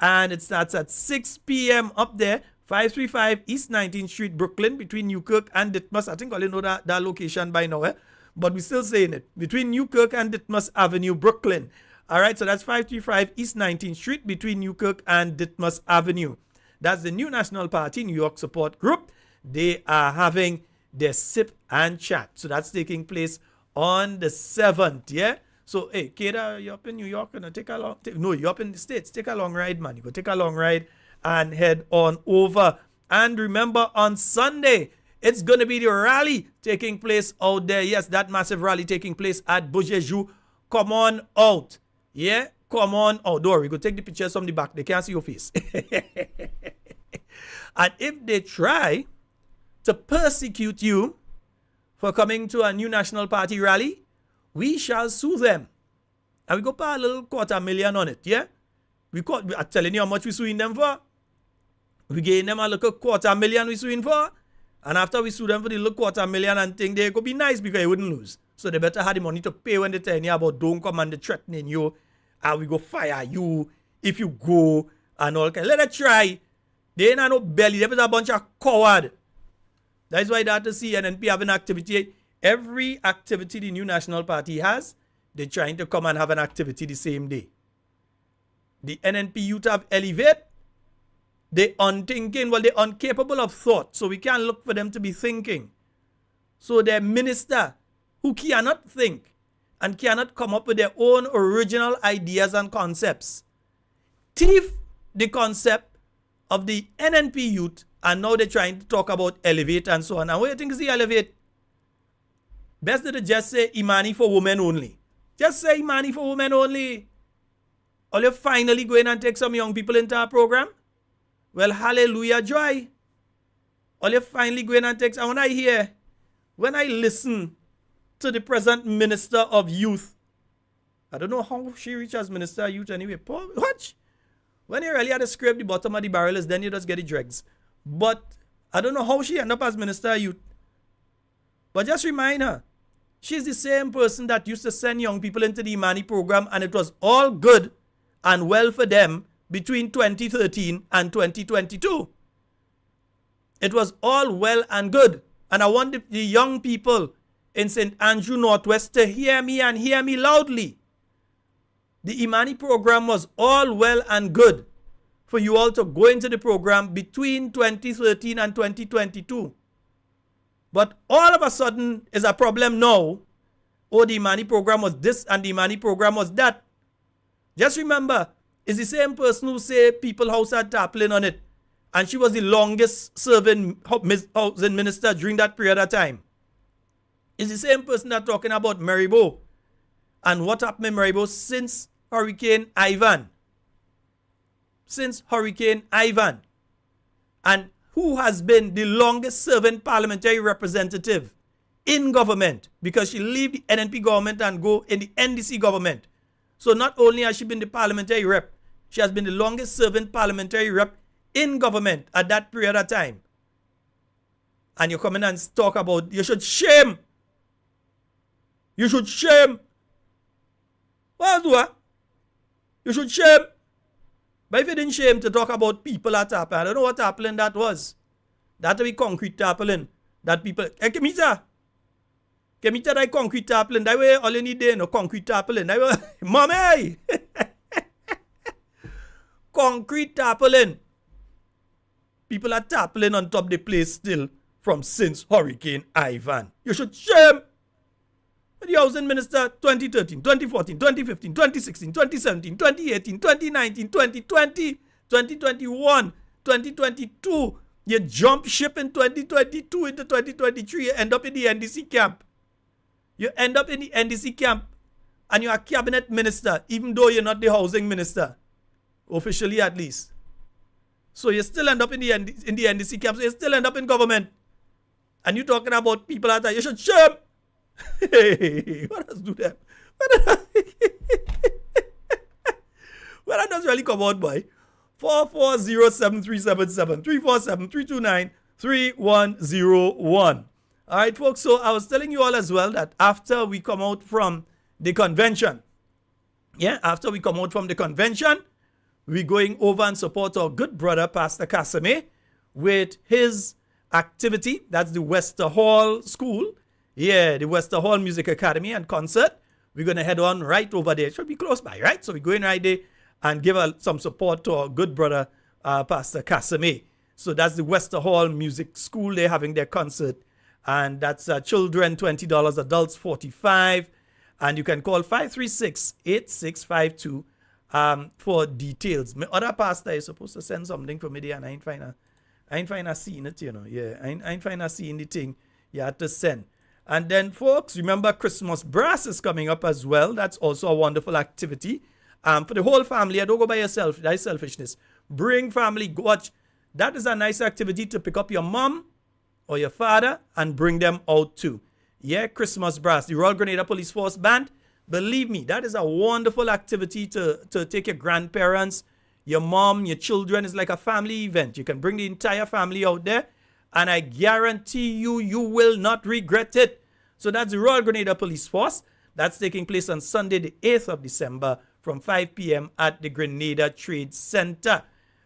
And it starts at 6 p.m. up there, 535 East 19th Street, Brooklyn, between Newkirk and Ditmas. I think all you know that location by now, but we're still saying it. Between Newkirk and Ditmas Avenue, Brooklyn. All right, so that's 535 East 19th Street, between Newkirk and Ditmas Avenue. That's the new National Party New York support group. They are having their sip and chat. So that's taking place on the 7th, yeah? So, hey, Keda, you're up in New York, and take a long... No, you're up in the States. Take a long ride, man. You go take a long ride and head on over. And remember, on Sunday, it's going to be the rally taking place out there. Yes, that massive rally taking place at Beaujeu. Come on out. Yeah? Come on out. Don't worry, go take the pictures from the back. They can't see your face. And if they try to persecute you for coming to a new National Party rally, we shall sue them. And we go pay a little $250,000 on it, yeah? I'm telling you how much we suing them for. We gave them a little $250,000 we suing for. And after we sue them for the little $250,000 and think they could be nice because they wouldn't lose. So they better have the money to pay when they tell you about don't come and they threatening you and we go fire you if you go and all kind. Let it try. They ain't have no belly. They a bunch of coward. That's why that to see NNP have an activity. Every activity the new National Party has, they're trying to come and have an activity the same day. The NNP youth have elevate. They unthinking, well, they're incapable of thought. So we can't look for them to be thinking. So their minister who cannot think and cannot come up with their own original ideas and concepts, thief the concept of the NNP youth, and now they're trying to talk about elevate and so on. And what do you think is the elevate? Best that they just say Imani for women only. Just say Imani for women only. Or you finally go in and take some young people into our program? Well, hallelujah, joy. Or you finally go in and take, and when I listen to the present Minister of Youth, I don't know how she reached as Minister of Youth anyway. Watch. When you really had to scrape the bottom of the barrel, then you just get the dregs. But I don't know how she ended up as Minister of Youth. But just remind her, she's the same person that used to send young people into the Imani program, and it was all good and well for them between 2013 and 2022. It was all well and good. And I want the young people in St. Andrew Northwest to hear me and hear me loudly. The Imani program was all well and good for you all to go into the program between 2013 and 2022. But all of a sudden is a problem now. Oh, the Imani program was this and the Imani program was that. Just remember, it's the same person who say People House had tarpaulin on it. And she was the longest serving housing minister during that period of time. It's the same person that talking about Maribo and what happened in Maribo since Hurricane Ivan. Since Hurricane Ivan. And who has been the longest serving parliamentary representative in government, because she leave the NNP government and go in the NDC government. So not only has she been the parliamentary rep, she has been the longest serving parliamentary rep in government at that period of time. And you come in and talk about, you should shame. You should shame. What do I? You should shame. But if you didn't shame to talk about people at tarpaulin, I don't know what tarpaulin that was. That would be concrete tarpaulin. That people, hey, Kemita, that concrete tarpaulin. That way all you need there, no concrete tarpaulin. That way, mommy, concrete tarpaulin. People are tarpaulin on top of the place still from since Hurricane Ivan. You should shame. The housing minister 2013, 2014, 2015, 2016, 2017, 2018, 2019, 2020, 2021, 2022. You jump ship in 2022 into 2023. You end up in the NDC camp. You end up in the NDC camp and you're a cabinet minister, even though you're not the housing minister. Officially at least. So you still end up in the NDC camp. So you still end up in government. And you're talking about people out there. You should shame. Hey, what does do that? Well, that does really come out, boy. 4407377 347-329-3101. All right, folks. So I was telling you all as well that after we come out from the convention, after we come out from the convention, we're going over and support our good brother, Pastor Kasame, with his activity. That's the Wester Hall School. Yeah, the Wester Hall Music Academy and concert. We're going to head on right over there. It should be close by, right? So we're going right there and give some support to our good brother, Pastor Kasame. So that's the Wester Hall Music School. They're having their concert. And that's children, $20, adults, $45. And you can call 536-8652 for details. My other pastor is supposed to send something for me there, and I ain't find a seeing it, you know. Yeah, I ain't find a seeing the thing you had to send. And then, folks, remember Christmas Brass is coming up as well. That's also a wonderful activity. For the whole family, don't go by yourself. That is selfishness. Bring family, go watch. That is a nice activity to pick up your mom or your father and bring them out too. Yeah, Christmas brass. The Royal Grenada Police Force Band, believe me, that is a wonderful activity to take your grandparents, your mom, your children. It's like a family event. You can bring the entire family out there, and I guarantee you, you will not regret it. So that's the Royal Grenada Police Force. That's taking place on Sunday, the 8th of December from 5 p.m. at the Grenada Trade Center.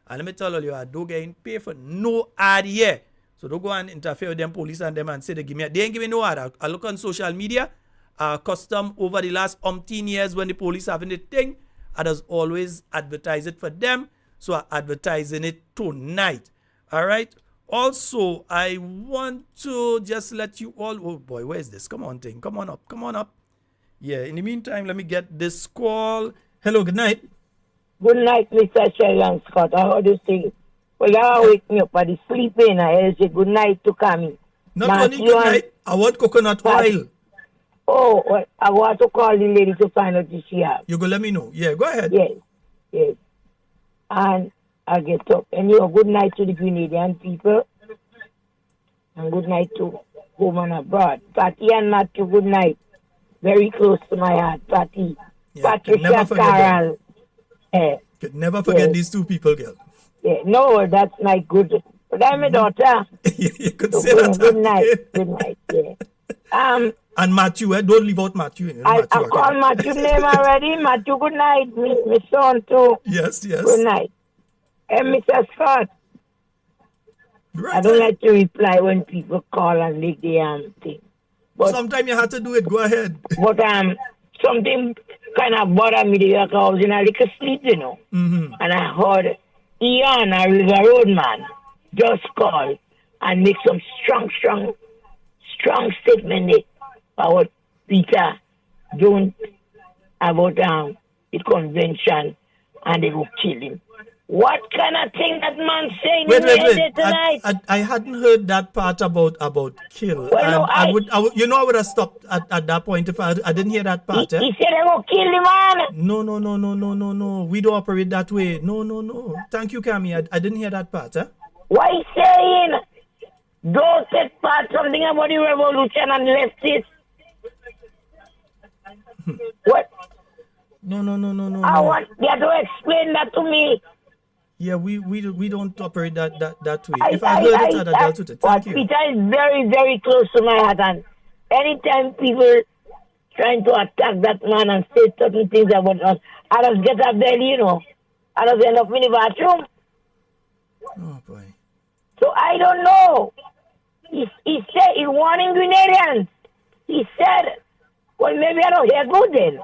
And let me tell you, I don't get paid for no ad here. So don't go and interfere with them police and them and say they give me. They ain't give me no ad. I look on social media. Custom over the last umpteen years when the police having the thing, I just always advertise it for them. So I'm advertising it tonight. All right. Also, I want to just let you all. Oh boy, where's this? Come on, thing. Come on up. Come on up. Yeah. In the meantime, let me get this call. Hello. Good night. Good night, Mr. Sheldon Scott. I heard you say, well, you wake me up for the sleeping. I say good night to Cammy. Not only good night, I want coconut oil. Oh, well, I want to call the lady to find out if she has. You go let me know. Yeah, go ahead. Yes. And I'll get up. And you good night to the Grenadian people. And good night to women abroad. Patty and Matthew, good night. Very close to my heart, Patty. Yeah, Patricia Carroll. Could never forget these two people, girl. Yeah, no, that's my good. But I'm a daughter. You could so say that. Good night. Good night. Yeah. And Matthew, don't leave out Matthew. I called Matthew's name already. Matthew, good night. My son too. Yes. Good night. And Mr. Scott. Right. I don't like to reply when people call and make the thing. But sometimes you have to do it. Go ahead. But something kind of bothered me the other I was in a little sleep, you know. Mm-hmm. And I heard Ian, a River Road man, just call and make some strong statement about Peter Jones about the convention and they will kill him. What kind of thing that man saying wait. tonight? I hadn't heard that part about kill. Well, no, I would have stopped at that point if I didn't hear that part. He said they will kill the man. No. We don't operate that way. No. Thank you, Cammy. I didn't hear that part. Why saying don't take part something about the revolution and leftists? What? No. I want you to explain that to me. Yeah, we don't operate that way. If I heard it, I'd have dealt with it. Thank you. Peter is very, very close to my heart, and anytime people trying to attack that man and say certain things about us, I just get up there, you know. I just end up in the bathroom. Oh boy. So I don't know. He said he's warning Grenadians. He said, well, maybe I don't hear good then.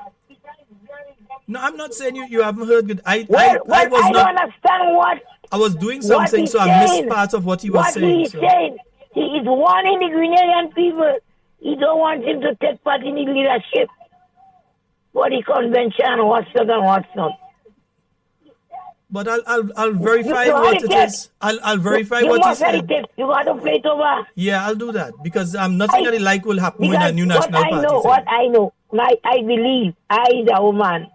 No, I'm not saying you haven't heard good. I don't understand what. I was doing something, so I missed part of what he was saying. What he's saying, he is warning the Grenadian people. He don't want him to take part in the leadership for the convention, what's not and what's not. But I'll verify what it is. I'll verify what he said. You got to play it over. Yeah, I'll do that because nothing that like will happen with a new national party. What I know, I believe, I the woman,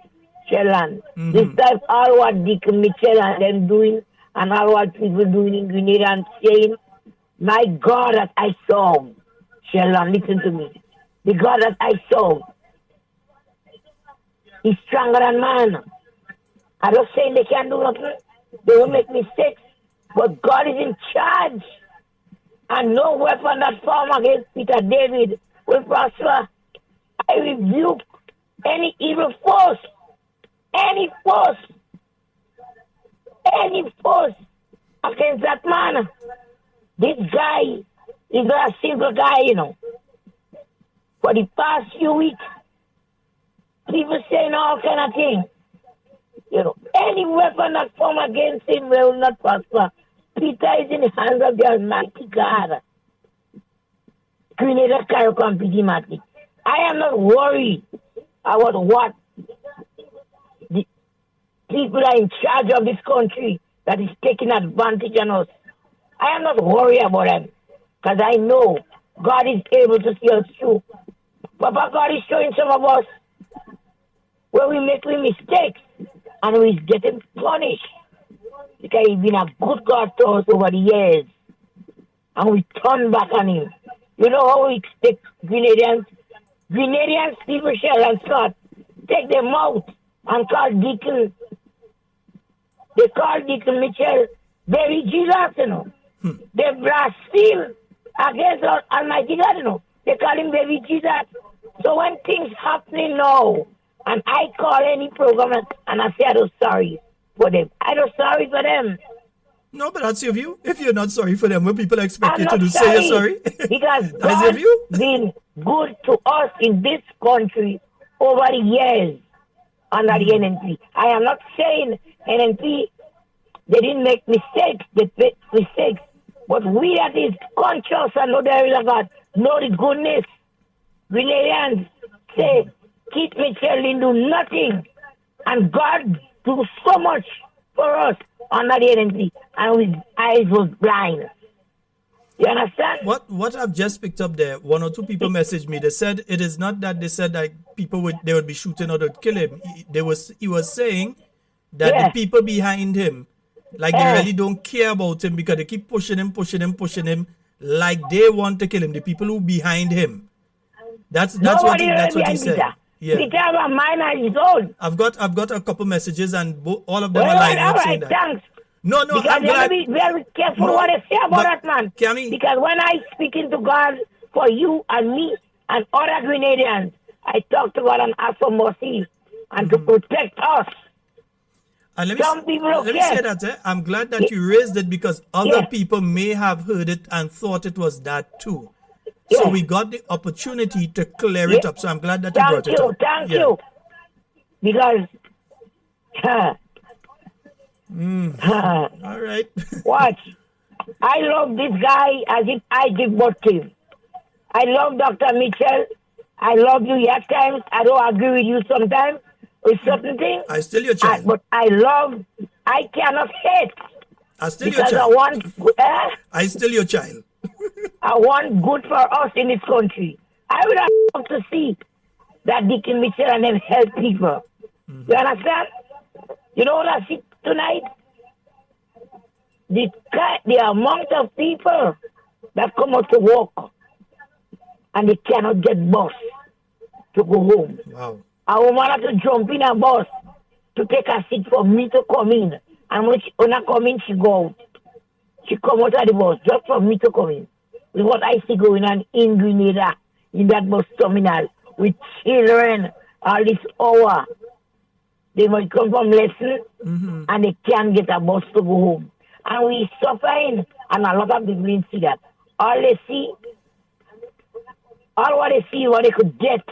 Sheldon. This time all what Dick Mitchell and them doing and all what people doing in Grenada and saying, my God that I saw, Sheldon, listen to me. The God that I saw is stronger than man. I'm not saying they can't do nothing. They will make mistakes. But God is in charge. And no weapon that form against Peter David will prosper. I rebuke any evil force. Any force against that man. This guy is a simple guy, you know. For the past few weeks, people saying all kind of things. You know, any weapon that form against him will not prosper. Peter is in the hands of the Almighty God. Grenada, Carriacou, and Pidimati. I am not worried about what the people are in charge of this country that is taking advantage of us. I am not worried about them because I know God is able to see us through. Papa God is showing some of us where we make mistakes and we getting punished because he's been a good God to us over the years. and we turn back on him. You know how we take Grenadians, Stephen Sheldon Scott, take them out and call Deacon. They call Deacon Mitchell baby Jesus, you know. They blaspheme against Almighty God, you know. They call him baby Jesus. So when things happening now, and I call any program and I say I don't sorry for them. I don't sorry for them. No, but that's your view. If you're not sorry for them, when people expect I'm you to not do, say you're sorry. Because That's your God's view. been good to us in this country over the years under the NNP. I am not saying NNP, they didn't make mistakes, they made mistakes. But we that is conscious and know there is a God, know the goodness. Grenadians say, Keith Mitchell didn't do nothing. And God do so much for us under the NNP. And his eyes was blind. You understand? What I've just picked up there, one or two people messaged me. They said it is not that they said that they would be shooting or they'd kill him. He was saying that the people behind him, like they really don't care about him because they keep pushing him, like they want to kill him. The people who behind him. That's what he said. Yeah. Peter have a mind on his own. I've got a couple messages and all of them are lining up saying that. Thanks. No, because I'm you glad. have to be very careful what they say about that man. Because when I speaking to God for you and me and other Grenadians, I talk to God and ask for mercy and to protect us. And let me say that I'm glad that you raised it because other people may have heard it and thought it was that too. So we got the opportunity to clear it up. So I'm glad that you brought it up. Thank you. Because all right. Watch. I love this guy as if I give birth to him. I love Dr. Mitchell. I love you at times. I don't agree with you sometimes with certain things. I still your child. But I cannot hate. I still your child. I still your child. I want good for us in this country. I would have loved to see that Deacon Mitchell and them help people. You understand? You know what I see tonight? The amount of people that come out to work and they cannot get bus to go home. Wow. A woman had to jump in a bus to take a seat for me to come in. And when I come in, she go out. She come out of the bus just for me to come in. With what I see going on in Grenada, in that bus terminal, with children all this hour. They might come from lesson and they can't get a bus to go home. And we suffering, and a lot of people didn't see that. All what they see, what they could get,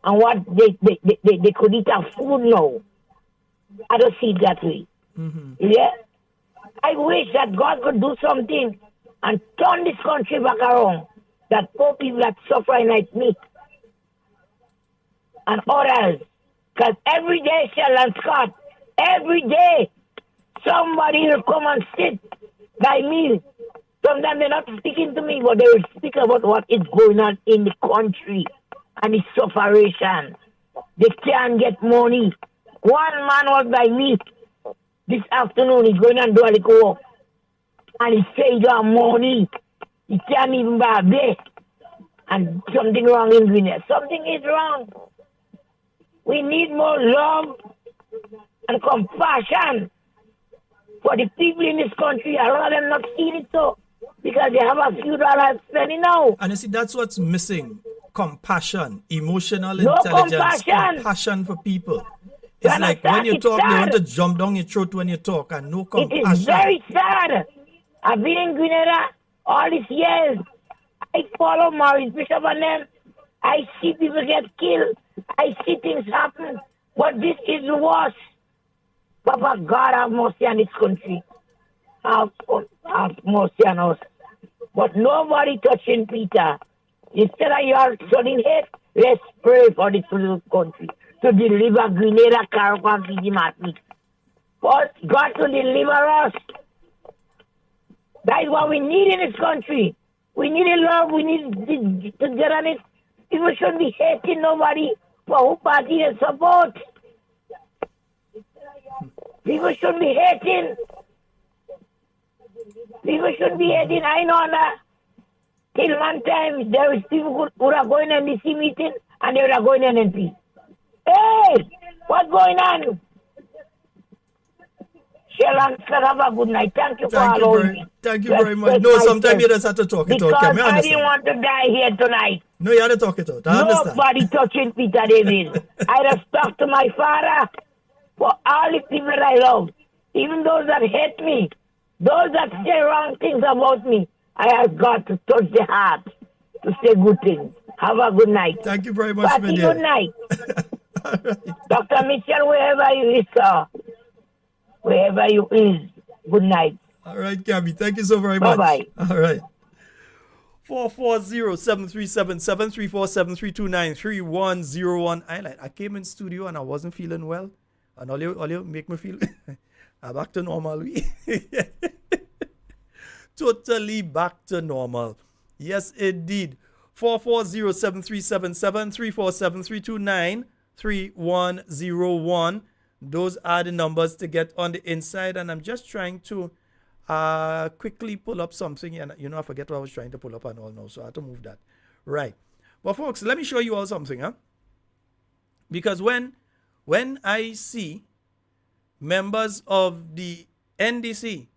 and what they could eat as food now. I don't see it that way. Yeah? I wish that God could do something and turn this country back around. That poor people that suffering like me and others. Because every day, Sheldon Scott, every day, somebody will come and sit by me. Sometimes they're not speaking to me, but they will speak about what is going on in the country and the suffering. They can't get money. One man was by me this afternoon. He's going and do a little work. And he said he got money. He can't even buy a bed. And something wrong in Grenada. Something is wrong. We need more love and compassion for the people in this country. I rather than not see it so because they have a few dollars spending now. And you see, that's what's missing. Compassion, emotional intelligence, compassion for people. It's like when you talk, they want to jump down your throat when you talk and no compassion. It is very sad. I've been in Grenada all these years. I follow Maurice Bishop and them. I see people get killed. I see things happen. But this is the worst. Papa, God have mercy on this country. Have mercy on us. But nobody touching Peter. Instead of you are studying hate, let's pray for this little country to deliver Grenada, Carriacou, and Fiji Martinique. But God to deliver us. That is what we need in this country. We need love. We need to get on it. People shouldn't be hating nobody for who party they support. People shouldn't be hating. People should be heading. I know that. Till one time, there was people who are going to NDC meeting and they were going to NNP. Hey, what's going on? Sheldon, have a good night. Thank you for allowing me. Thank you very much. No, sometimes you just have to talk it out. Because I didn't want to die here tonight. No, you have to talk it out. I understand. Nobody touching Peter David. I respect to my father for all the people I love. Even those that hate me, those that say wrong things about me, I have got to touch the heart to say good things. Have a good night. Thank you very much, Patty, good night. Dr. Mitchell, wherever you is, sir. Wherever you is, good night. All right, Gabby. Thank you so very much. Bye-bye. All right. 440-7377-347-329-3101. I came in studio and I wasn't feeling well. And all you make me feel I'm back to normal. Totally back to normal. Yes, indeed. 440-737-347-329-3101. Those are the numbers to get on the inside. And I'm just trying to quickly pull up something. And I forget what I was trying to pull up and all now. So I have to move that. Right. But folks, let me show you all something. Because when I see members of the NDC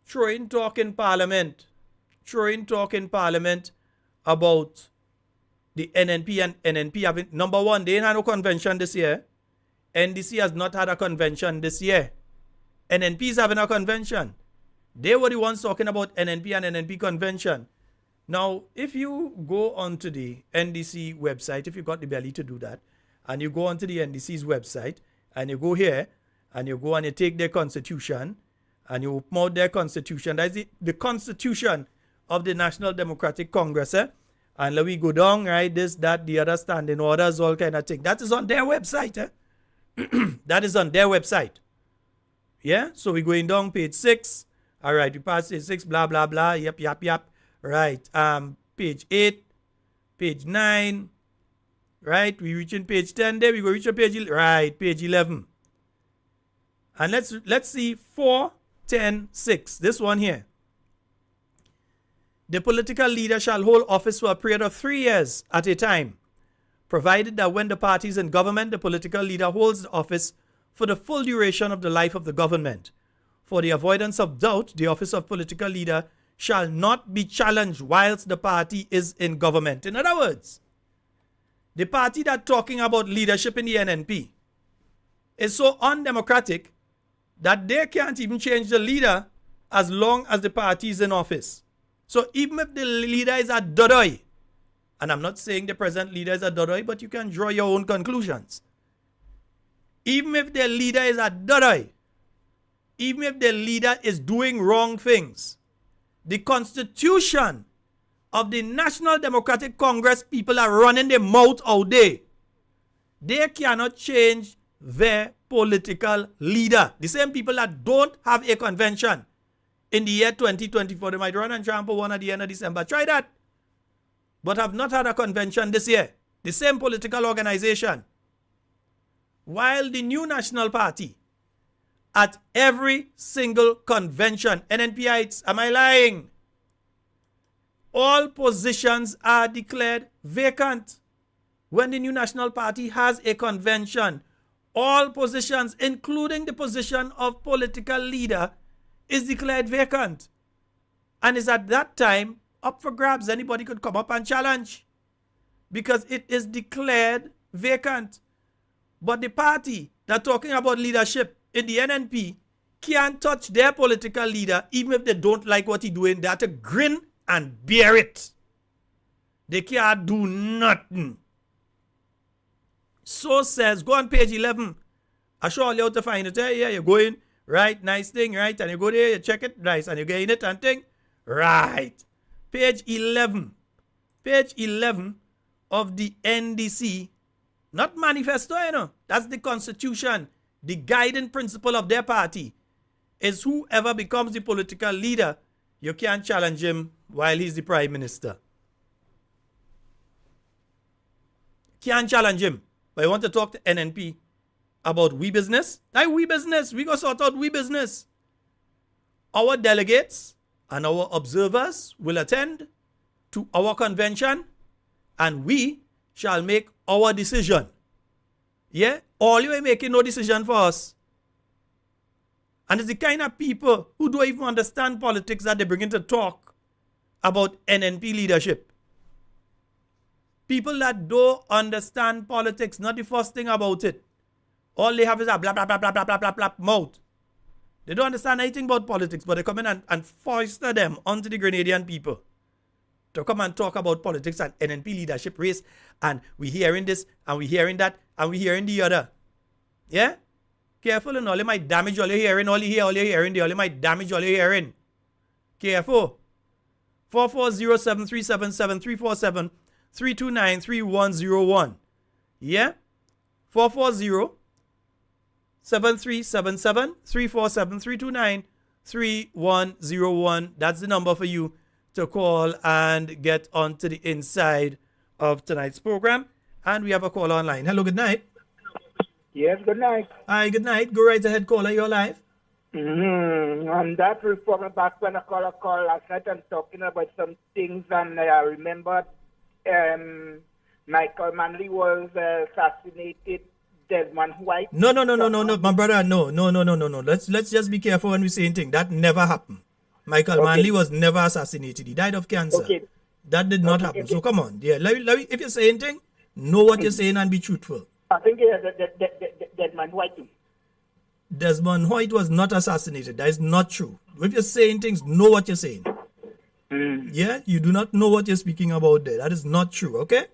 throwing talk in parliament about the NNP and NNP having, number one, they ain't had no convention this year. NDC has not had a convention this year. NNP is having a convention. They were the ones talking about NNP and NNP convention. Now, if you go onto the NDC website, if you got the belly to do that, and you go onto the NDC's website, and you go here, and you go and you take their constitution, and you promote their constitution. That's the constitution of the National Democratic Congress. And let me go down, right? This, that, the other standing orders, all kind of thing. That is on their website. That is on their website. Yeah? So we're going down page 6. All right, we pass page 6, blah, blah, blah. Yep. Right. Page 8, page 9. Right? We reaching page 10 there. We go reach a page 11. Right, page 11. And let's see 4.10.6. This one here. The political leader shall hold office for a period of 3 years at a time, provided that when the party is in government, the political leader holds the office for the full duration of the life of the government. For the avoidance of doubt, the office of political leader shall not be challenged whilst the party is in government. In other words, the party that's talking about leadership in the NNP is so undemocratic that they can't even change the leader as long as the party is in office. So even if the leader is a dodoi, and I'm not saying the present leader is a dodoi, but you can draw your own conclusions. Even if the leader is a dodoi, even if the leader is doing wrong things, the constitution of the National Democratic Congress people are running their mouth out there. They cannot change their political leader. The same people that don't have a convention in the year 2024, they might run and trample one at the end of December. Try that. But have not had a convention this year. The same political organization. While the new National Party, at every single convention, NNPites, am I lying? All positions are declared vacant. When the new National Party has a convention, all positions, including the position of political leader, is declared vacant. And is at that time up for grabs. Anybody could come up and challenge because it is declared vacant. But the party that talking about leadership in the NNP can't touch their political leader even if they don't like what he's doing. They have to grin and bear it. They can't do nothing. So says, go on page 11. I show you how to find it. Yeah, you're going, right, nice thing, right? And you go there, you check it, nice, and you get in it and thing. Right. Page 11. Page 11 of the NDC, not manifesto, That's the constitution. The guiding principle of their party is whoever becomes the political leader, you can't challenge him while he's the prime minister. Can't challenge him. But you want to talk to NNP about we business? Like we business. We go sort out we business. Our delegates and our observers will attend to our convention, and we shall make our decision. Yeah? All you are making no decision for us. And it's the kind of people who don't even understand politics that they bring in to talk about NNP leadership. People that don't understand politics, not the first thing about it. All they have is a blah, blah, blah, blah, blah, blah, blah, blah mouth. They don't understand anything about politics, but they come in and foster them onto the Grenadian people to come and talk about politics and NNP leadership race. And we hearing this, and we hearing that, and we hearing the other. Yeah? Careful, and all you might damage all you're hearing, all you hearing, all you might damage all you're hearing. Careful. 440-737-7347 329-3101. Yeah? 440-7377-347-329-3101. That's the number for you to call and get onto the inside of tonight's program. And we have a call online. Hello, good night. Yes, good night. Hi, good night. Go right ahead, caller. You're live. And that reformer back when I called last night and talking about some things, and I remembered Michael Manley was assassinated. Desmond White. No, my brother, no. Let's just be careful when we say anything. That never happened. Michael Manley was never assassinated. He died of cancer. Okay. That did not happen. So come on, yeah. Let me, if you say anything, know what you're saying and be truthful. I think Desmond White. Desmond White was not assassinated. That is not true. If you're saying things, know what you're saying. Yeah, you do not know what you're speaking about there. That is not true. Okay.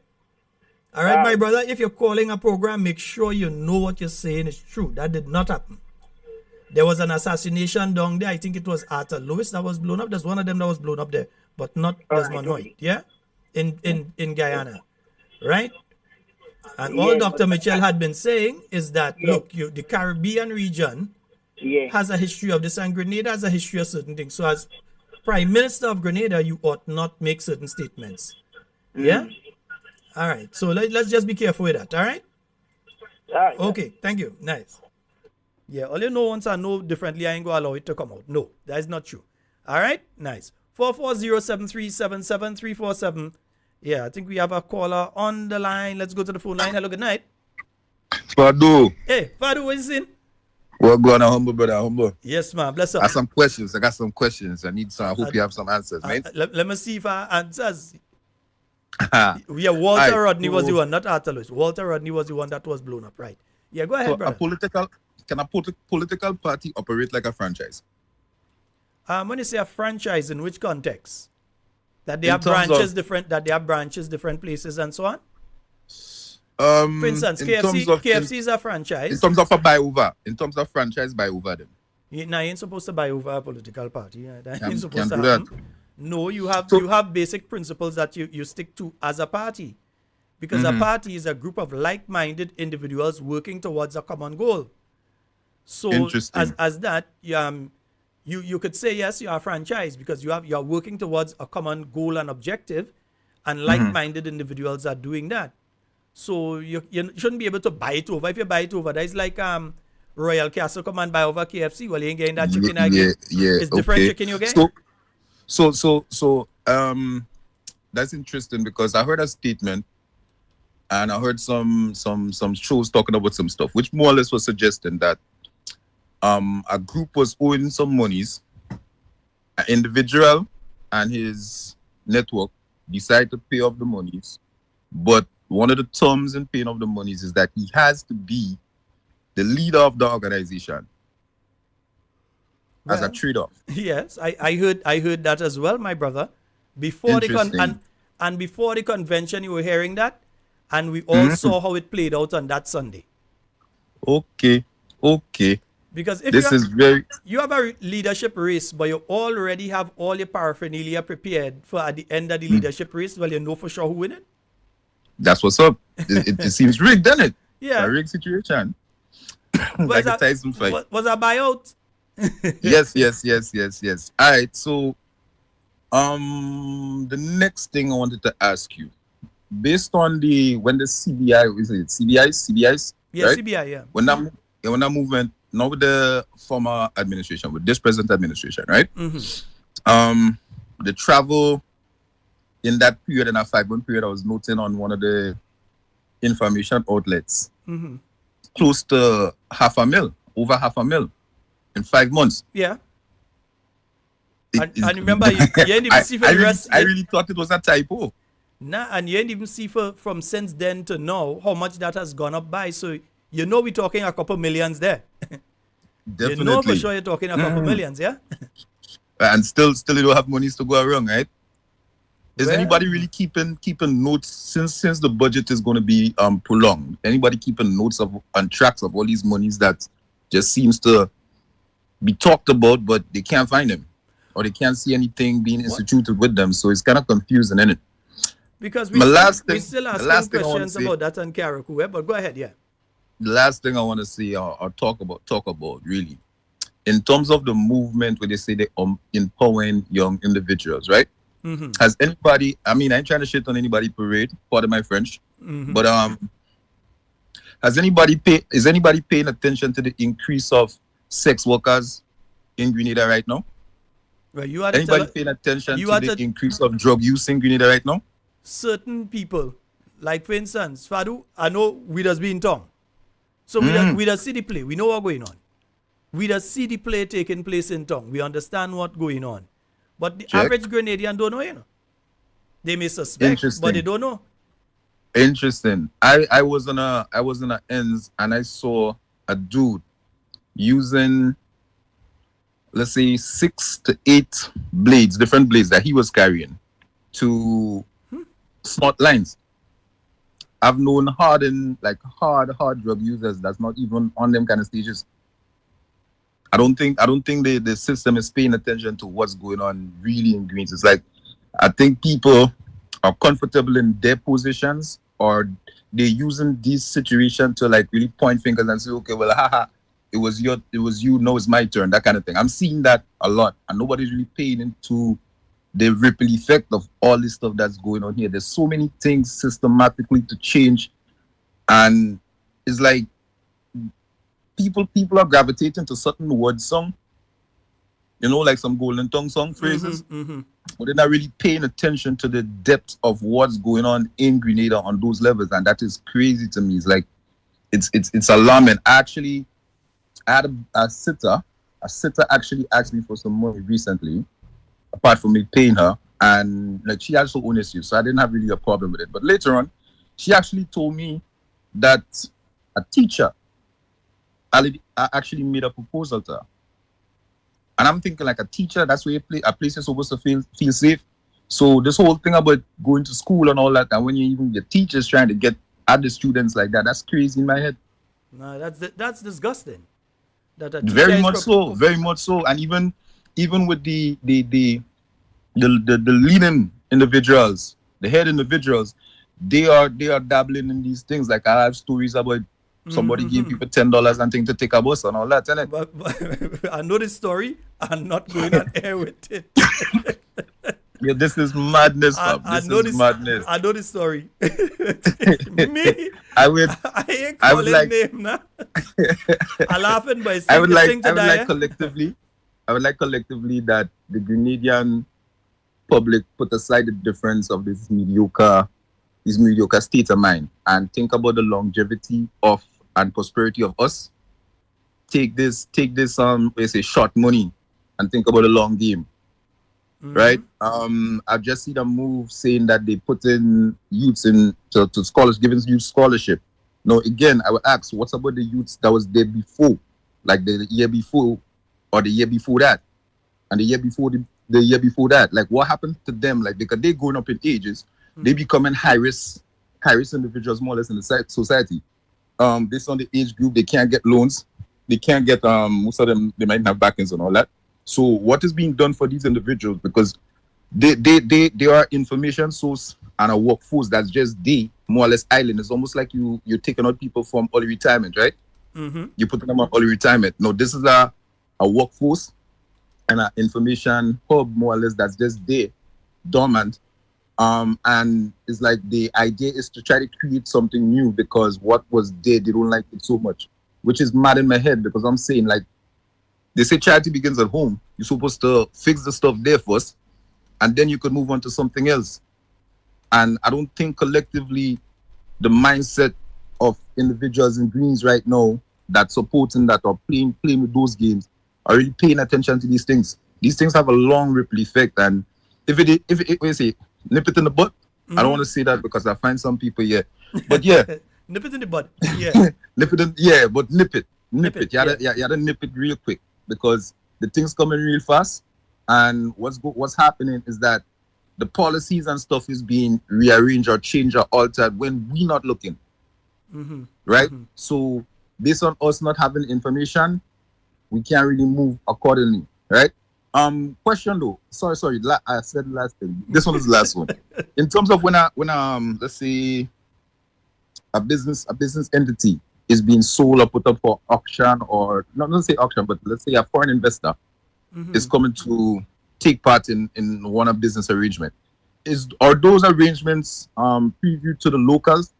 All right, my brother, if you're calling a program, make sure you know what you're saying is true. That did not happen. There was an assassination down there. I think it was Arthur Lewis that was blown up. There's one of them that was blown up there, but not Desmond White. Yeah? In Guyana. Right? And all Dr. Mitchell had been saying is that, look, the Caribbean region has a history of this, and Grenada has a history of certain things. So as Prime Minister of Grenada, you ought not make certain statements. Yeah? All right, so let's just be careful with that, all right? Okay, thank you. Nice. Yeah, all you know once I know differently, I ain't going to allow it to come out. No, that is not true. All right, nice. 440-737-7347. Yeah, I think we have a caller on the line. Let's go to the phone line. Hello, good night. Fadu. Hey, Fadu, what is in? What going on, humble brother, humble? Yes, man, bless up. I got some questions. I need some. I hope you have some answers, mate. Let me see if I answers. Yeah, Walter Rodney was the one, not Arthur Lewis. Walter Rodney was the one that was blown up, right? Yeah, go ahead, so brother. Can a political party operate like a franchise? When you say a franchise, in which context? That they have branches different, different places and so on? For instance, KFC is a franchise. In terms of a buy over. In terms of franchise, buy over them. You ain't supposed to buy over a political party. Yeah, that ain't supposed to happen. No, you have basic principles that you stick to as a party. Because a party is a group of like-minded individuals working towards a common goal. So as that, you could say, yes, you're a franchise because you're working towards a common goal and objective, and like-minded individuals are doing that. So you shouldn't be able to buy it over. If you buy it over, that is like Royal Castle come and buy over KFC. Well, you ain't getting that chicken again. Yeah, it's different chicken you get. So that's interesting because I heard a statement and I heard some shows talking about some stuff, which more or less was suggesting that a group was owing some monies. An individual and his network decided to pay off the monies, but one of the terms in paying off the monies is that he has to be the leader of the organization. As a trade-off. Yes, I heard that as well, my brother. Before the before the convention, you were hearing that, and we all saw how it played out on that Sunday. Okay. Because if you have a leadership race, but you already have all your paraphernalia prepared for at the end of the leadership race, well, you know for sure who win it. That's what's up. It seems rigged, doesn't it? Yeah, a rigged situation. Like a Tyson fight. Was a buyout? Yes. All right, so the next thing I wanted to ask you, based on when the CBI, is it CBIs? Yeah, right? CBI, yeah. When that movement, not with the former administration, with this present administration, right? The travel in that period, in a 5-month period, I was noting on one of the information outlets, close to over $500,000 in 5 months. Yeah. And remember, you ain't even see for the rest. I really thought it was a typo. Nah, and you ain't even see from since then to now how much that has gone up by. So you know we're talking a couple millions there. Definitely. You know for sure you're talking a couple millions, yeah? And still you don't have monies to go around, right? Is anybody really keeping notes since the budget is going to be prolonged? Anybody keeping notes on tracks of all these monies that just seems to be talked about, but they can't find them, or they can't see anything being instituted with them? So it's kind of confusing, isn't it? Because we still asking questions about that on Carriacou, but go ahead, yeah. The last thing I want to say or talk about really, in terms of the movement where they say they empowering young individuals, right? Has anybody, I mean, I ain't trying to shit on anybody parade, pardon my French, but is anybody paying attention to the increase of sex workers in Grenada right now? Well, you are anybody paying attention to the increase of drug use in Grenada right now? Certain people, like for instance, Fadu, I know we just be in town. So we just see the play. We know what's going on. We just see the play taking place in town. We understand what's going on. But the average Grenadian don't know, you know. They may suspect, but they don't know. Interesting. I was in a ends and I saw a dude using, let's say, 6 to 8 blades, different blades that he was carrying to smart lines. I've known hard drug users that's not even on them kind of stages. I don't think the system is paying attention to what's going on really in Greens. It's like, I think people are comfortable in their positions, or they're using this situation to like really point fingers and say, okay, well, haha, it was you, now it's my turn, that kind of thing. I'm seeing that a lot, and nobody's really paying into the ripple effect of all this stuff that's going on here. There's so many things systematically to change, and it's like people are gravitating to certain word song, you know, like some golden tongue song phrases, but they're not really paying attention to the depth of what's going on in Grenada on those levels, and that is crazy to me. It's like it's alarming. Actually, I had a sitter actually asked me for some money recently, apart from me paying her, and like she also own issues, so I didn't have really a problem with it. But later on, she actually told me that a teacher actually made a proposal to her. And I'm thinking, like, a teacher, that's where a place is supposed to feel safe. So this whole thing about going to school and all that, and when you even your teachers trying to get at the students like that, that's crazy in my head. No, that's disgusting. Very much so. And even with the leading individuals, the head individuals, they are dabbling in these things. Like, I have stories about somebody gave people $10 and things to take a bus and all that, innit? But I know this story. I'm not going on air with it. Yeah, this is madness, Bob. Madness. I know this story. Me, I ain't calling name now. I laughing by saying I would like collectively that the Grenadian public put aside the difference of this mediocre state of mind and think about the longevity of and prosperity of us. Take this we say short money and think about the long game. Right? I've just seen a move saying that they put in youths to scholars, giving youth scholarship. Now again, I would ask, what's about the youths that was there before, like the year before or the year before that, and the year before the year before that? Like, what happened to them? Like, because they're going up in ages, they becoming high risk individuals more or less in the society. Based on the age group, they can't get loans, they can't get most of them, they might have backings and all that. So what is being done for these individuals? Because they are information source and a workforce that's just more or less island. It's almost like you're taking out people from early retirement, right? You put them on early retirement. No, this is a workforce and an information hub more or less that's just there, dormant. And it's like the idea is to try to create something new because what was there, they don't like it so much, which is mad in my head because I'm saying, like, they say charity begins at home, You're supposed to fix the stuff there first, and then you could move on to something else. And I don't think collectively the mindset of individuals in Greens right now that supporting that or playing with those games are really paying attention to these things. These things have a long ripple effect, and if we say nip it in the butt, I don't want to say that because I find some people but yeah, nip it in the butt, yeah, nip it, but nip it. You gotta nip it real quick because the things coming real fast, and what's happening is that the policies and stuff is being rearranged or changed or altered when we not looking. Right? So based on us not having information, we can't really move accordingly. Right? Question though. Sorry. I said the last thing. This one is the last one. In terms of when let's say a business entity is being sold or put up for auction, or not say auction, but let's say a foreign investor is coming to take part in one of business arrangement. Are those arrangements previewed to the locals?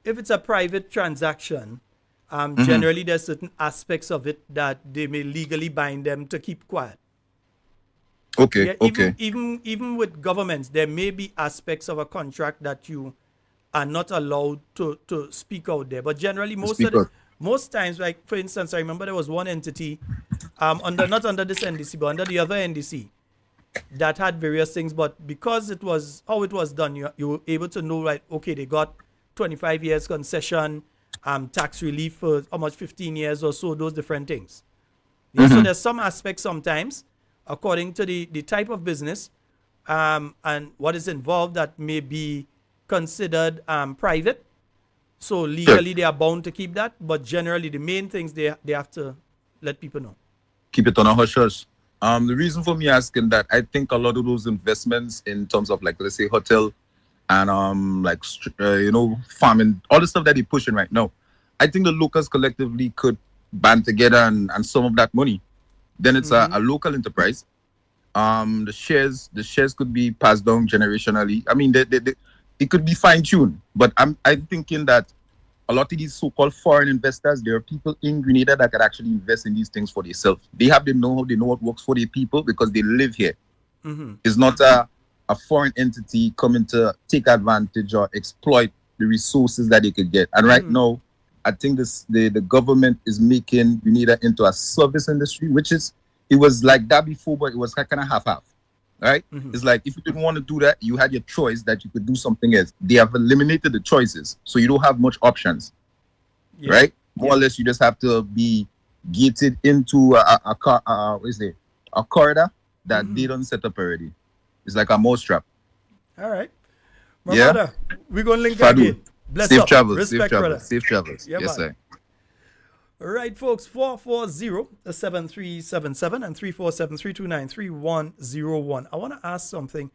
If it's a private transaction, generally there's certain aspects of it that they may legally bind them to keep quiet. Okay. Even with governments, there may be aspects of a contract that you are not allowed to speak out there. But generally, most times, like for instance, I remember there was one entity, not under this NDC, but under the other NDC, that had various things. But because it was how it was done, you were able to know, right? Okay, they got 25 years concession, tax relief for how much, 15 years or so, those different things. Yeah, so there's some aspects sometimes, according to the type of business and what is involved, that may be considered private. So legally they are bound to keep that, but generally the main things they have to let people know. Keep it on a hush-hush. The reason for me asking that, I think a lot of those investments in terms of, like, let's say hotel and farming, all the stuff that they're pushing right now, I think the locals collectively could band together and some of that money. Then it's a local enterprise. The shares could be passed down generationally. I mean, it could be fine-tuned, but I'm thinking that a lot of these so-called foreign investors, there are people in Grenada that can actually invest in these things for themselves. They have the know-how, they know what works for their people because they live here. It's not a foreign entity coming to take advantage or exploit the resources that they could get. And right now, I think the government is making Grenada into a service industry, it was like that before, but it was kind of half-half. Right? It's like if you didn't want to do that, you had your choice that you could do something else. They have eliminated the choices, so you don't have much options. Right? More or less, you just have to be gated into a corridor that they don't set up already. It's like a mousetrap. All right. My brother, we're going to link again. Bless safe up. travels. Respect, brother. Safe travels. Yeah, yes, sir. All right, folks, 440-7377 and 347-329-3101. I want to ask something.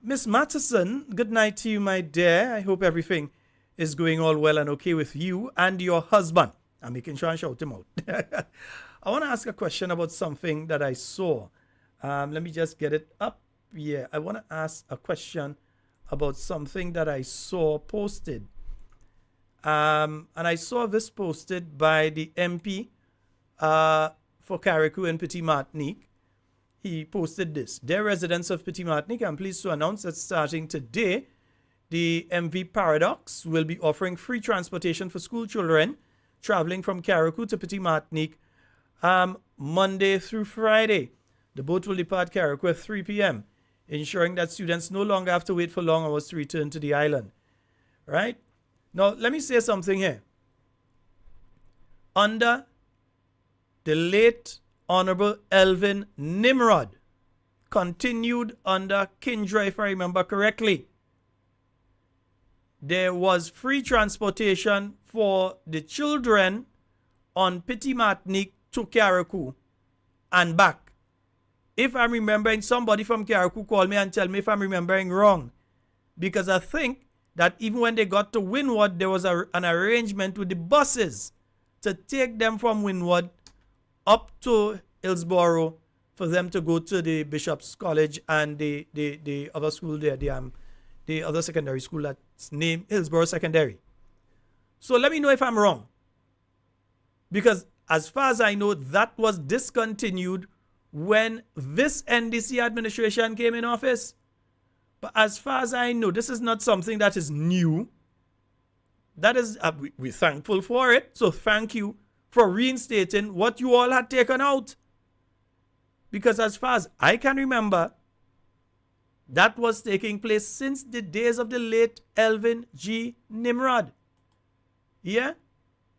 Miss Matheson, good night to you, my dear. I hope everything is going all well and okay with you and your husband. I'm making sure I shout him out. I want to ask a question about something that I saw. Let me just get it up. Yeah, I want to ask a question about something that I saw posted. And I saw this posted by the MP for Carriacou and Petit Martinique. He posted this. Dear residents of Petit Martinique, I'm pleased to announce that starting today, the MV Paradox will be offering free transportation for school children traveling from Carriacou to Petit Martinique Monday through Friday. The boat will depart Carriacou at 3 p.m., ensuring that students no longer have to wait for long hours to return to the island. Right? Now, let me say something here. Under the late Honorable Elvin Nimrod, continued under Kindra, if I remember correctly, there was free transportation for the children on Petit Martinique to Carriacou and back. If I'm remembering, somebody from Carriacou call me and tell me if I'm remembering wrong, because I think that even when they got to Windward, there was an arrangement with the buses to take them from Windward up to Hillsborough for them to go to the Bishop's College and the other school there, the other secondary school that's named Hillsborough Secondary. So let me know if I'm wrong. Because as far as I know, that was discontinued when this NDC administration came in office. But as far as I know, this is not something that is new. That is, we're thankful for it. So thank you for reinstating what you all had taken out. Because as far as I can remember, that was taking place since the days of the late Elvin G. Nimrod. Yeah?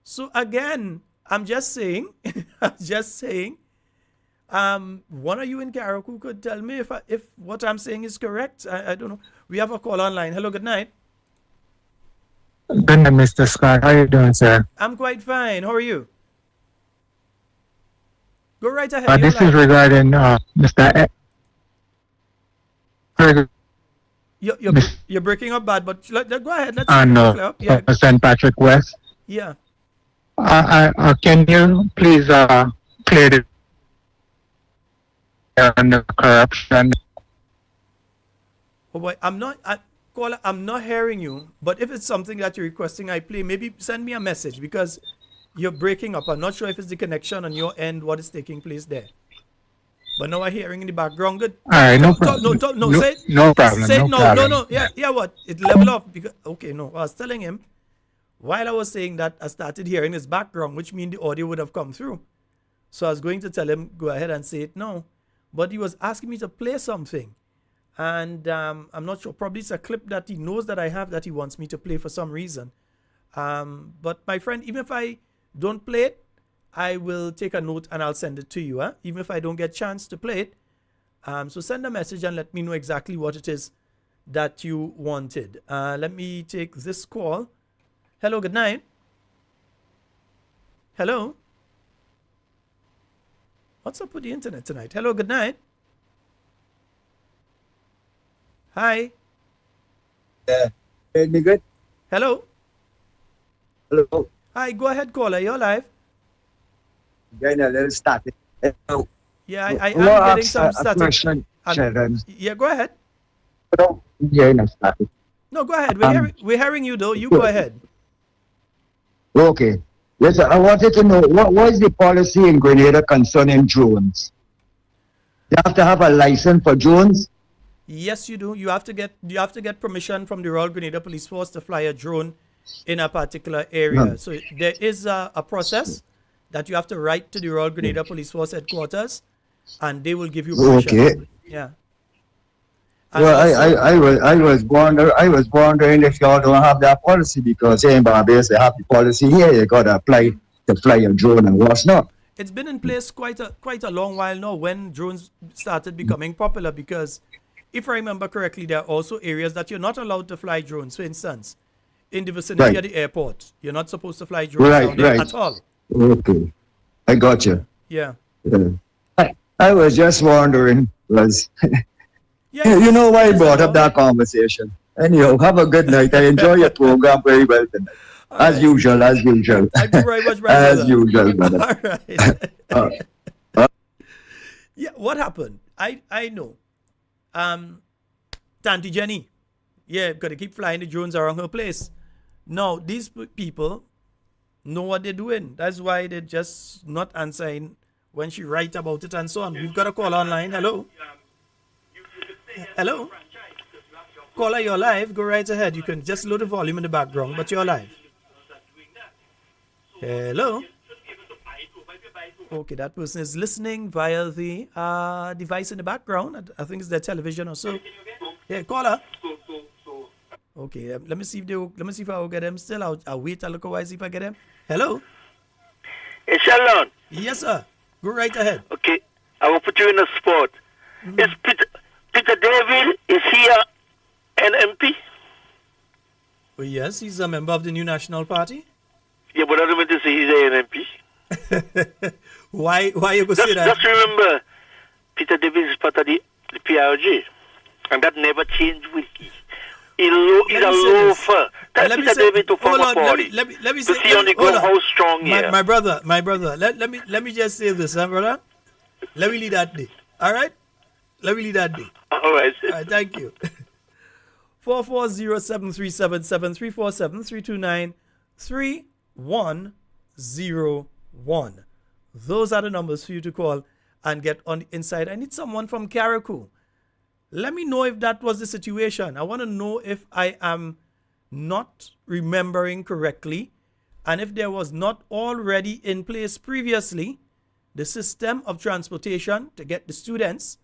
So again, I'm just saying, one of you in Carriacou could tell me if what I'm saying is correct. I don't know. We have a call online. Hello, good night. Good night, Mr. Scott. How are you doing, sir? I'm quite fine. How are you? Go right ahead. This is regarding Mr. You're breaking up bad, but go ahead. Let's no, yeah. St. Patrick West. Yeah. Can you please clear the corruption? Oh boy, caller, I'm not hearing you. But if it's something that you're requesting I play, maybe send me a message because you're breaking up. I'm not sure if it's the connection on your end, what is taking place there. But now I'm hearing in the background. Good. All right, no problem. No problem. Yeah, what? It level off because okay, no. I was telling him while I was saying that I started hearing his background, which means the audio would have come through. So I was going to tell him, go ahead and say it now. But he was asking me to play something. And I'm not sure. Probably it's a clip that he knows that I have that he wants me to play for some reason. But my friend, even if I don't play it, I will take a note and I'll send it to you. Even if I don't get a chance to play it. So send a message and let me know exactly what it is that you wanted. Let me take this call. Hello, good night. Hello. What's up with the internet tonight? Hello, good night. Hi. Yeah. Hear me good? Hello. Hello. Hi, go ahead, caller. You're live. Getting a little static. Hello. Yeah, I am getting some static. Question, Sheldon. Yeah, go ahead. No, yeah, no static. No, go ahead. We're hearing you, though. You go ahead. Okay. Listen, I wanted to know, what is the policy in Grenada concerning drones? You have to have a license for drones? Yes, you do. You have to get permission from the Royal Grenada Police Force to fly a drone in a particular area. So there is a process that you have to write to the Royal Grenada Police Force headquarters, and they will give you permission. Okay. Yeah. Well, I was wondering if y'all don't have that policy, because here in Barbados they have the policy here. You gotta apply to fly a drone and what's not. It's been in place quite a long while now when drones started becoming popular, because if I remember correctly, there are also areas that you're not allowed to fly drones. For instance, in the vicinity of the airport, you're not supposed to fly drones down there at all. Okay, I got you. Yeah. I was just wondering, was you know why I brought up that conversation. Anyhow, have a good night. I enjoy your program very well tonight. As usual. Thank you very much, brother. As usual, brother. All right. Yeah, what happened? I know. Tanti Jenny. Yeah, because they keep flying the drones around her place. Now, these people know what they're doing. That's why they're just not answering when she writes about it and so on. We've got a call online. Hello. Hello. Caller, you're live. Go right ahead. You can just lower the volume in the background, but you're live. Hello. Okay, that person is listening via the device in the background. I think it's their television or so. Yeah, caller. Okay, let me see if I will get them still. I'll wait. I'll look away, see if I get them. Hello. Hey, Sheldon. Yes, sir. Go right ahead. Okay, I will put you in a spot. Is Peter David, is he an MP? Well, yes, he's a member of the New National Party. Yeah, but I don't mean to say he's an MP. Why you go say that? Just remember, Peter David is part of the PRG, and that never changed with him. He's a loafer. Tell Peter David to form a party. Let me to see on the ground how strong he is. My brother, let me just say this, brother. Let me lead that day. All right? Let me lead that day. All right. Thank you. 440-737-7347-329-3101. Those are the numbers for you to call and get on the inside. I need someone from Carriacou. Let me know if that was the situation. I want to know if I am not remembering correctly, and if there was not already in place previously the system of transportation to get the students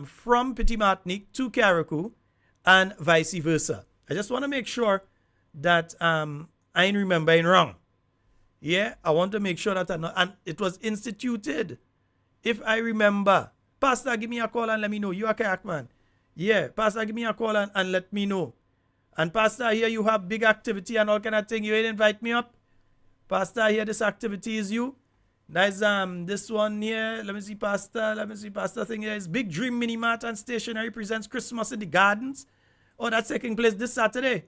from Petit Martinique to Carriacou and vice versa. I just want to make sure that I ain't remembering wrong. Yeah, I want to make sure that and it was instituted. If I remember, Pastor, give me a call and let me know. You are kayak man. Yeah, Pastor, give me a call and let me know. And Pastor, here you have big activity and all kind of thing. You ain't invite me up. Pastor, here this activity is you. That's this one here. Let me see, Pastor. Thing here is Big Dream Mini Mart and Stationery presents Christmas in the Gardens. Oh, that's taking place this Saturday.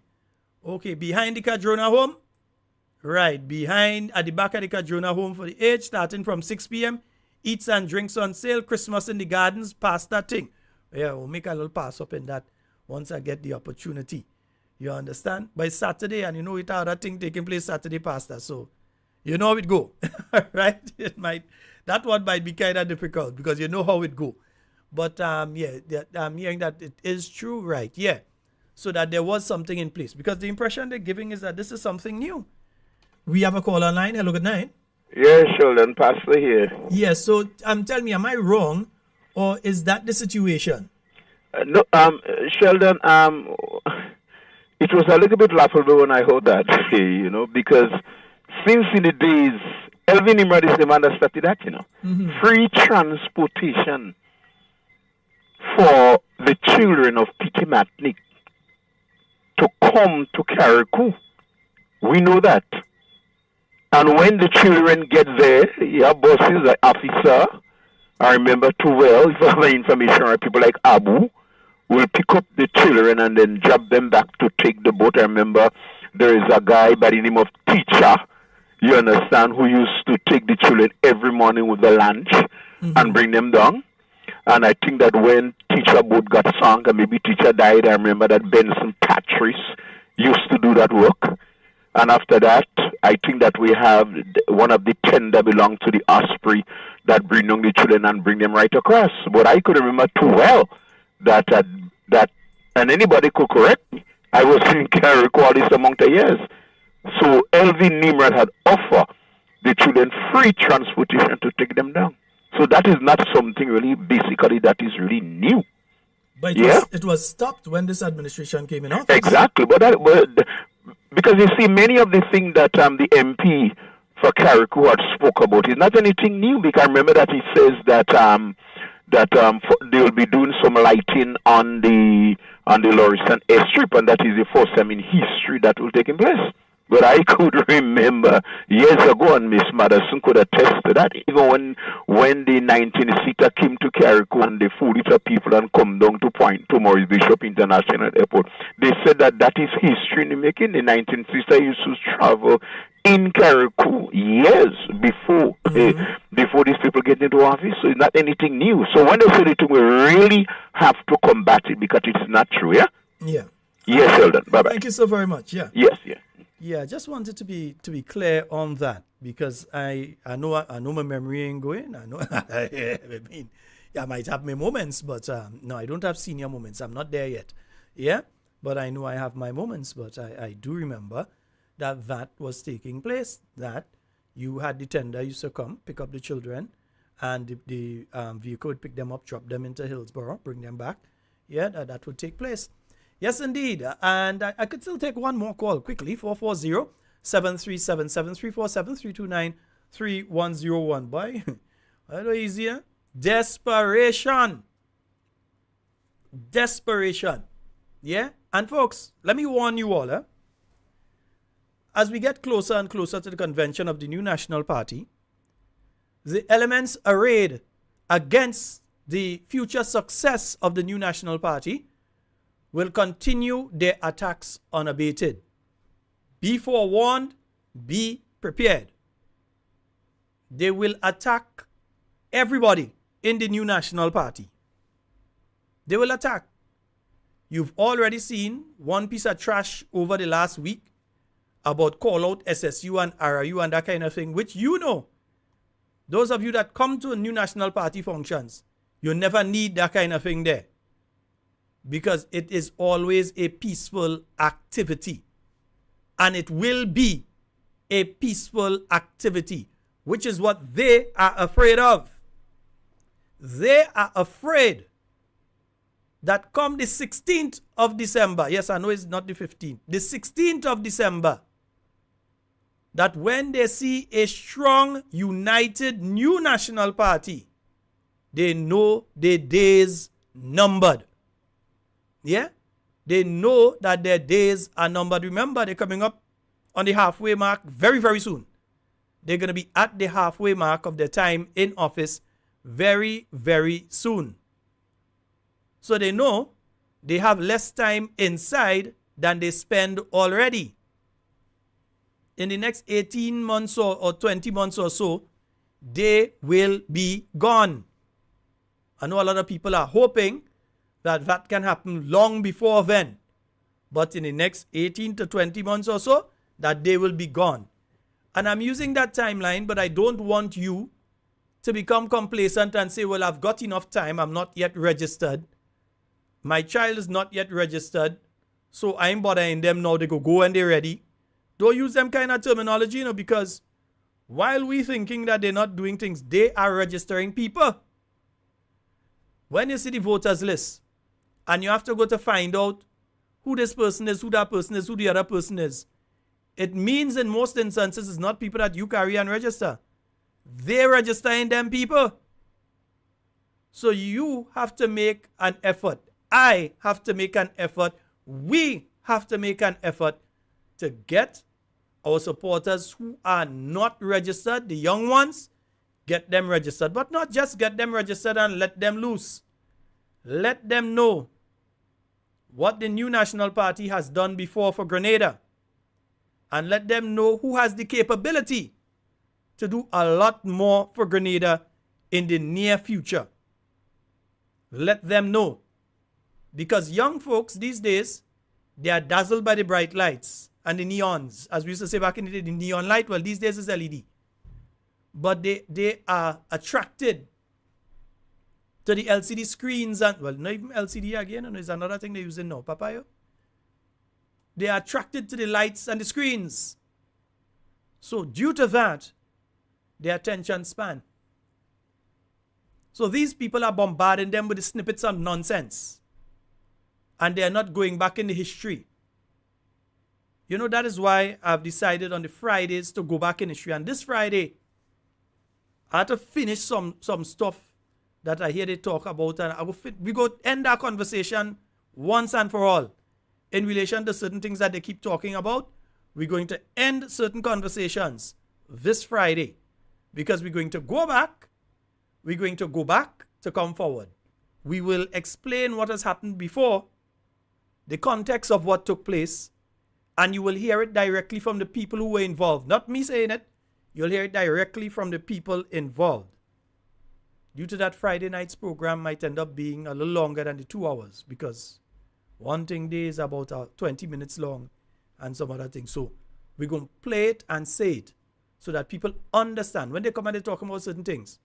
Okay, behind the Cadrona home. Right, behind at the back of the Cadrona home for the age, starting from 6 p.m. Eats and drinks on sale. Christmas in the Gardens. Past that thing. Yeah, we'll make a little pass up in that once I get the opportunity. You understand? By Saturday, and you know it other thing taking place Saturday, Pastor. So you know how it go. Right? That one might be kind of difficult because you know how it go. But I'm hearing that it is true, right? Yeah. So that there was something in place. Because the impression they're giving is that this is something new. We have a call online. Hello, good night. Yeah, Sheldon, Pastor here. Yeah, so tell me, am I wrong or is that the situation? No, Sheldon, it was a little bit laughable when I heard that, you know, because since in the days, Elvin Imrad is the man that started that, you know. Mm-hmm. Free transportation for the children of Petit Martinique to come to Carriacou. We know that. And when the children get there, your bosses, the officer, I remember too well, if I have information, right, people like Abu will pick up the children and then drop them back to take the boat. I remember there is a guy by the name of Teacher, you understand, who used to take the children every morning with the lunch and bring them down. And I think that when Teacher boat got sunk and maybe Teacher died, I remember that Benson Patrice used to do that work. And after that, I think that we have one of the 10 that belong to the Osprey that bring down the children and bring them right across. But I could remember too well that and anybody could correct me, I was in Carriacou all this amount of years. So Elvin Nimrod had offered the children free transportation to take them down. So that is not something really, basically, that is really new. But it was stopped when this administration came in office. Exactly. But because you see, many of the things that the MP for Carriacou had spoke about is not anything new. Because I remember that he says that they will be doing some lighting on the Lauriston airstrip, and that is the first time in history that will take place. But I could remember years ago, and Miss Madison could attest to that, even when the 19-seater came to Carriacou and the 40 people and come down to Maurice Bishop International Airport, they said that is history in the making. The 19-seater used to travel in Carriacou years before these people get into office. So it's not anything new. So when they say it, we really have to combat it because it's not true, yeah? Yeah. Yes, Sheldon. Bye-bye. Thank you so very much. Yeah. Yes, yeah. Yeah, just wanted to be clear on that because I know my memory ain't going. I know I mean, I might have my moments, but no, I don't have senior moments. I'm not there yet. Yeah, but I know I have my moments. But I do remember that was taking place. That you had the tender used to come pick up the children, and the vehicle would pick them up, drop them into Hillsborough, bring them back. Yeah, that would take place. Yes, indeed. And I could still take one more call quickly. 440-737-7347-329-3101. Boy, a little easier. Desperation. Yeah? And folks, let me warn you all. As we get closer and closer to the convention of the new National Party, the elements arrayed against the future success of the new National Party will continue their attacks unabated. Be forewarned, be prepared. They will attack everybody in the new National Party. They will attack. You've already seen one piece of trash over the last week about call out SSU and RU and that kind of thing, which you know Those of you that come to a New National Party functions, you never need that kind of thing there. Because it is always a peaceful activity. And it will be a peaceful activity, which is what they are afraid of. They are afraid that come the 16th of December, yes, I know it's not the 15th, the 16th of December, that when they see a strong, united New National Party, they know their days numbered. Yeah? They know that their days are numbered. Remember, they're coming up on the halfway mark very, very soon. They're going to be at the halfway mark of their time in office very, very soon. So they know they have less time inside than they spend already. In the next 18 months or 20 months or so, they will be gone. I know a lot of people are hoping that that can happen long before then. But in the next 18 to 20 months or so, that they will be gone. And I'm using that timeline, but I don't want you to become complacent and say, well, I've got enough time. I'm not yet registered. My child is not yet registered. So I'm bothering them now. They go and they're ready. Don't use them kind of terminology, because while we thinking that they're not doing things, they are registering people. When you see the voters list, and you have to go to find out who this person is, who that person is, who the other person is, it means in most instances it's not people that you carry and register. They're registering them people. So you have to make an effort. I have to make an effort. We have to make an effort to get our supporters who are not registered, the young ones, get them registered. But not just get them registered and let them loose. Let them know what the New National Party has done before for Grenada. And let them know who has the capability to do a lot more for Grenada in the near future. Let them know. Because young folks these days, they are dazzled by the bright lights and the neons. As we used to say back in the day, the neon light, well, these days is LED. But they are attracted to the LCD screens and, well, not even LCD again, there's another thing they're using now, Papayo. They are attracted to the lights and the screens. So due to that, their attention span. So these people are bombarding them with the snippets of nonsense. And they are not going back in the history. That is why I've decided on the Fridays to go back in history. And this Friday, I had to finish some stuff that I hear they talk about. And we go end our conversation once and for all. In relation to certain things that they keep talking about, we're going to end certain conversations this Friday. Because we're going to go back. We're going to go back to come forward. We will explain what has happened before, the context of what took place, and you will hear it directly from the people who were involved. Not me saying it. You'll hear it directly from the people involved. Due to that, Friday night's program might end up being a little longer than the 2 hours, because one thing there is about 20 minutes long and some other things. So we're going to play it and say it so that people understand when they come and they talk about certain things,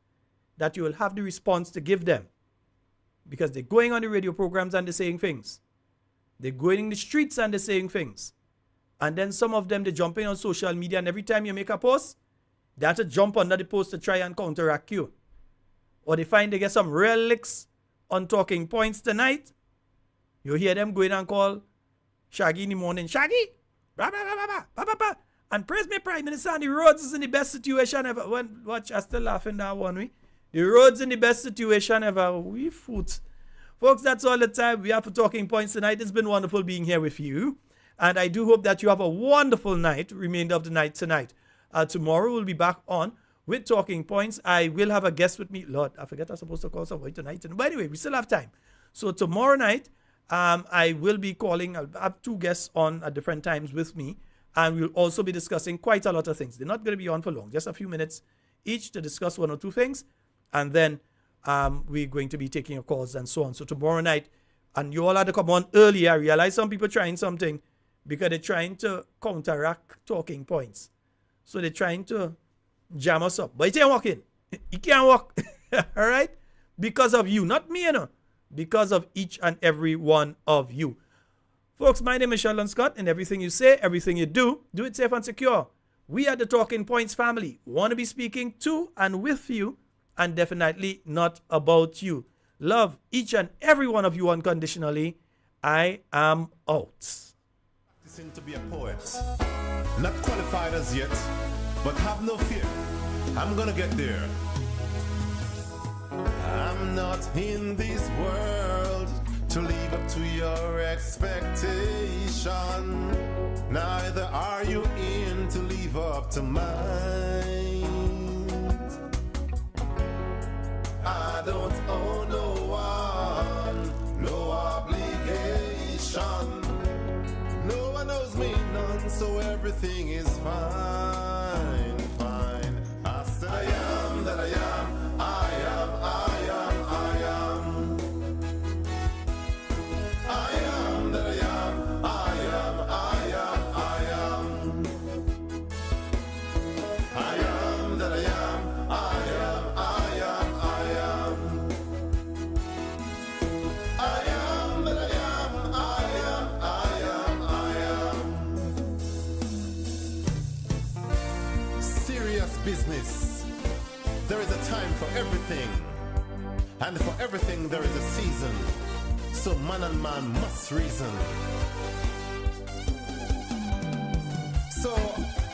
that you will have the response to give them. Because they're going on the radio programs and they're saying things. They're going in the streets and they're saying things. And then some of them, they're jumping on social media, and every time you make a post, they have to jump under the post to try and counteract you. Or they find they get some real licks on talking points tonight. You hear them going and call Shaggy in the morning, Shaggy, blah, blah, blah, blah, blah, blah, blah. And praise me, Prime Minister, and the roads is in the best situation ever. Watch, I'm still laughing that one. The roads in the best situation ever. We foot. Folks, that's all the time we have for Talking Points tonight. It's been wonderful being here with you. And I do hope that you have a wonderful night, remainder of the night tonight. Tomorrow we'll be back on with Talking Points. I will have a guest with me. Lord, I forget I'm supposed to call somebody tonight. But anyway, we still have time. So tomorrow night, I will be calling. I'll have 2 guests on at different times with me. And we'll also be discussing quite a lot of things. They're not going to be on for long. Just a few minutes each to discuss 1 or 2 things. And then we're going to be taking your calls and so on. So tomorrow night, and you all had to come on early. I realize some people trying something because they're trying to counteract Talking Points. So they're trying to jam us up. But it ain't working. He can't walk. All right? Because of you. Not me, you know. Because of each and every one of you. Folks, my name is Sheldon Scott, and everything you say, everything you do it safe and secure. We are the Talking Points family. Want to be speaking to and with you, and definitely not about you. Love each and every one of you unconditionally. I am out. Practicing to be a poet. Not qualified as yet, but have no fear. I'm gonna get there. I'm not in this world to live up to your expectation. Neither are you in to live up to mine. I don't owe no one, no obligation. No one owes me none, so everything is fine, fine. I said I am that I am. I am, I am, I am. I am that I am. I am, I am, I am. I am that I am. I am, I am, I am. I am that I am. I am, I am, I am. Serious business. There is a time for everything, and for everything there is a season. So man and man must reason. So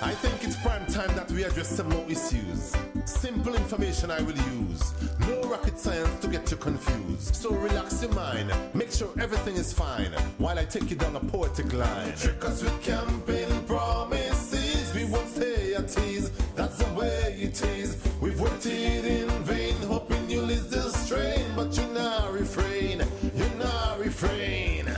I think it's prime time that we address some more issues. Simple information I will use. No rocket science to get you confused. So relax your mind, make sure everything is fine, while I take you down a poetic line. Trick us with campaign promises, we won't stay at ease. That's the way it is. We've waited in vain, hoping you'll ease the strain, but you now refrain, you now refrain.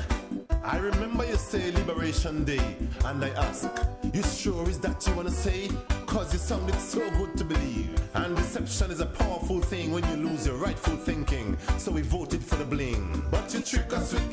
I remember you say Liberation Day, and I ask, you sure is that you wanna say? Cause you sounded so good to believe. And deception is a powerful thing when you lose your rightful thinking. So we voted for the bling. But you trick us with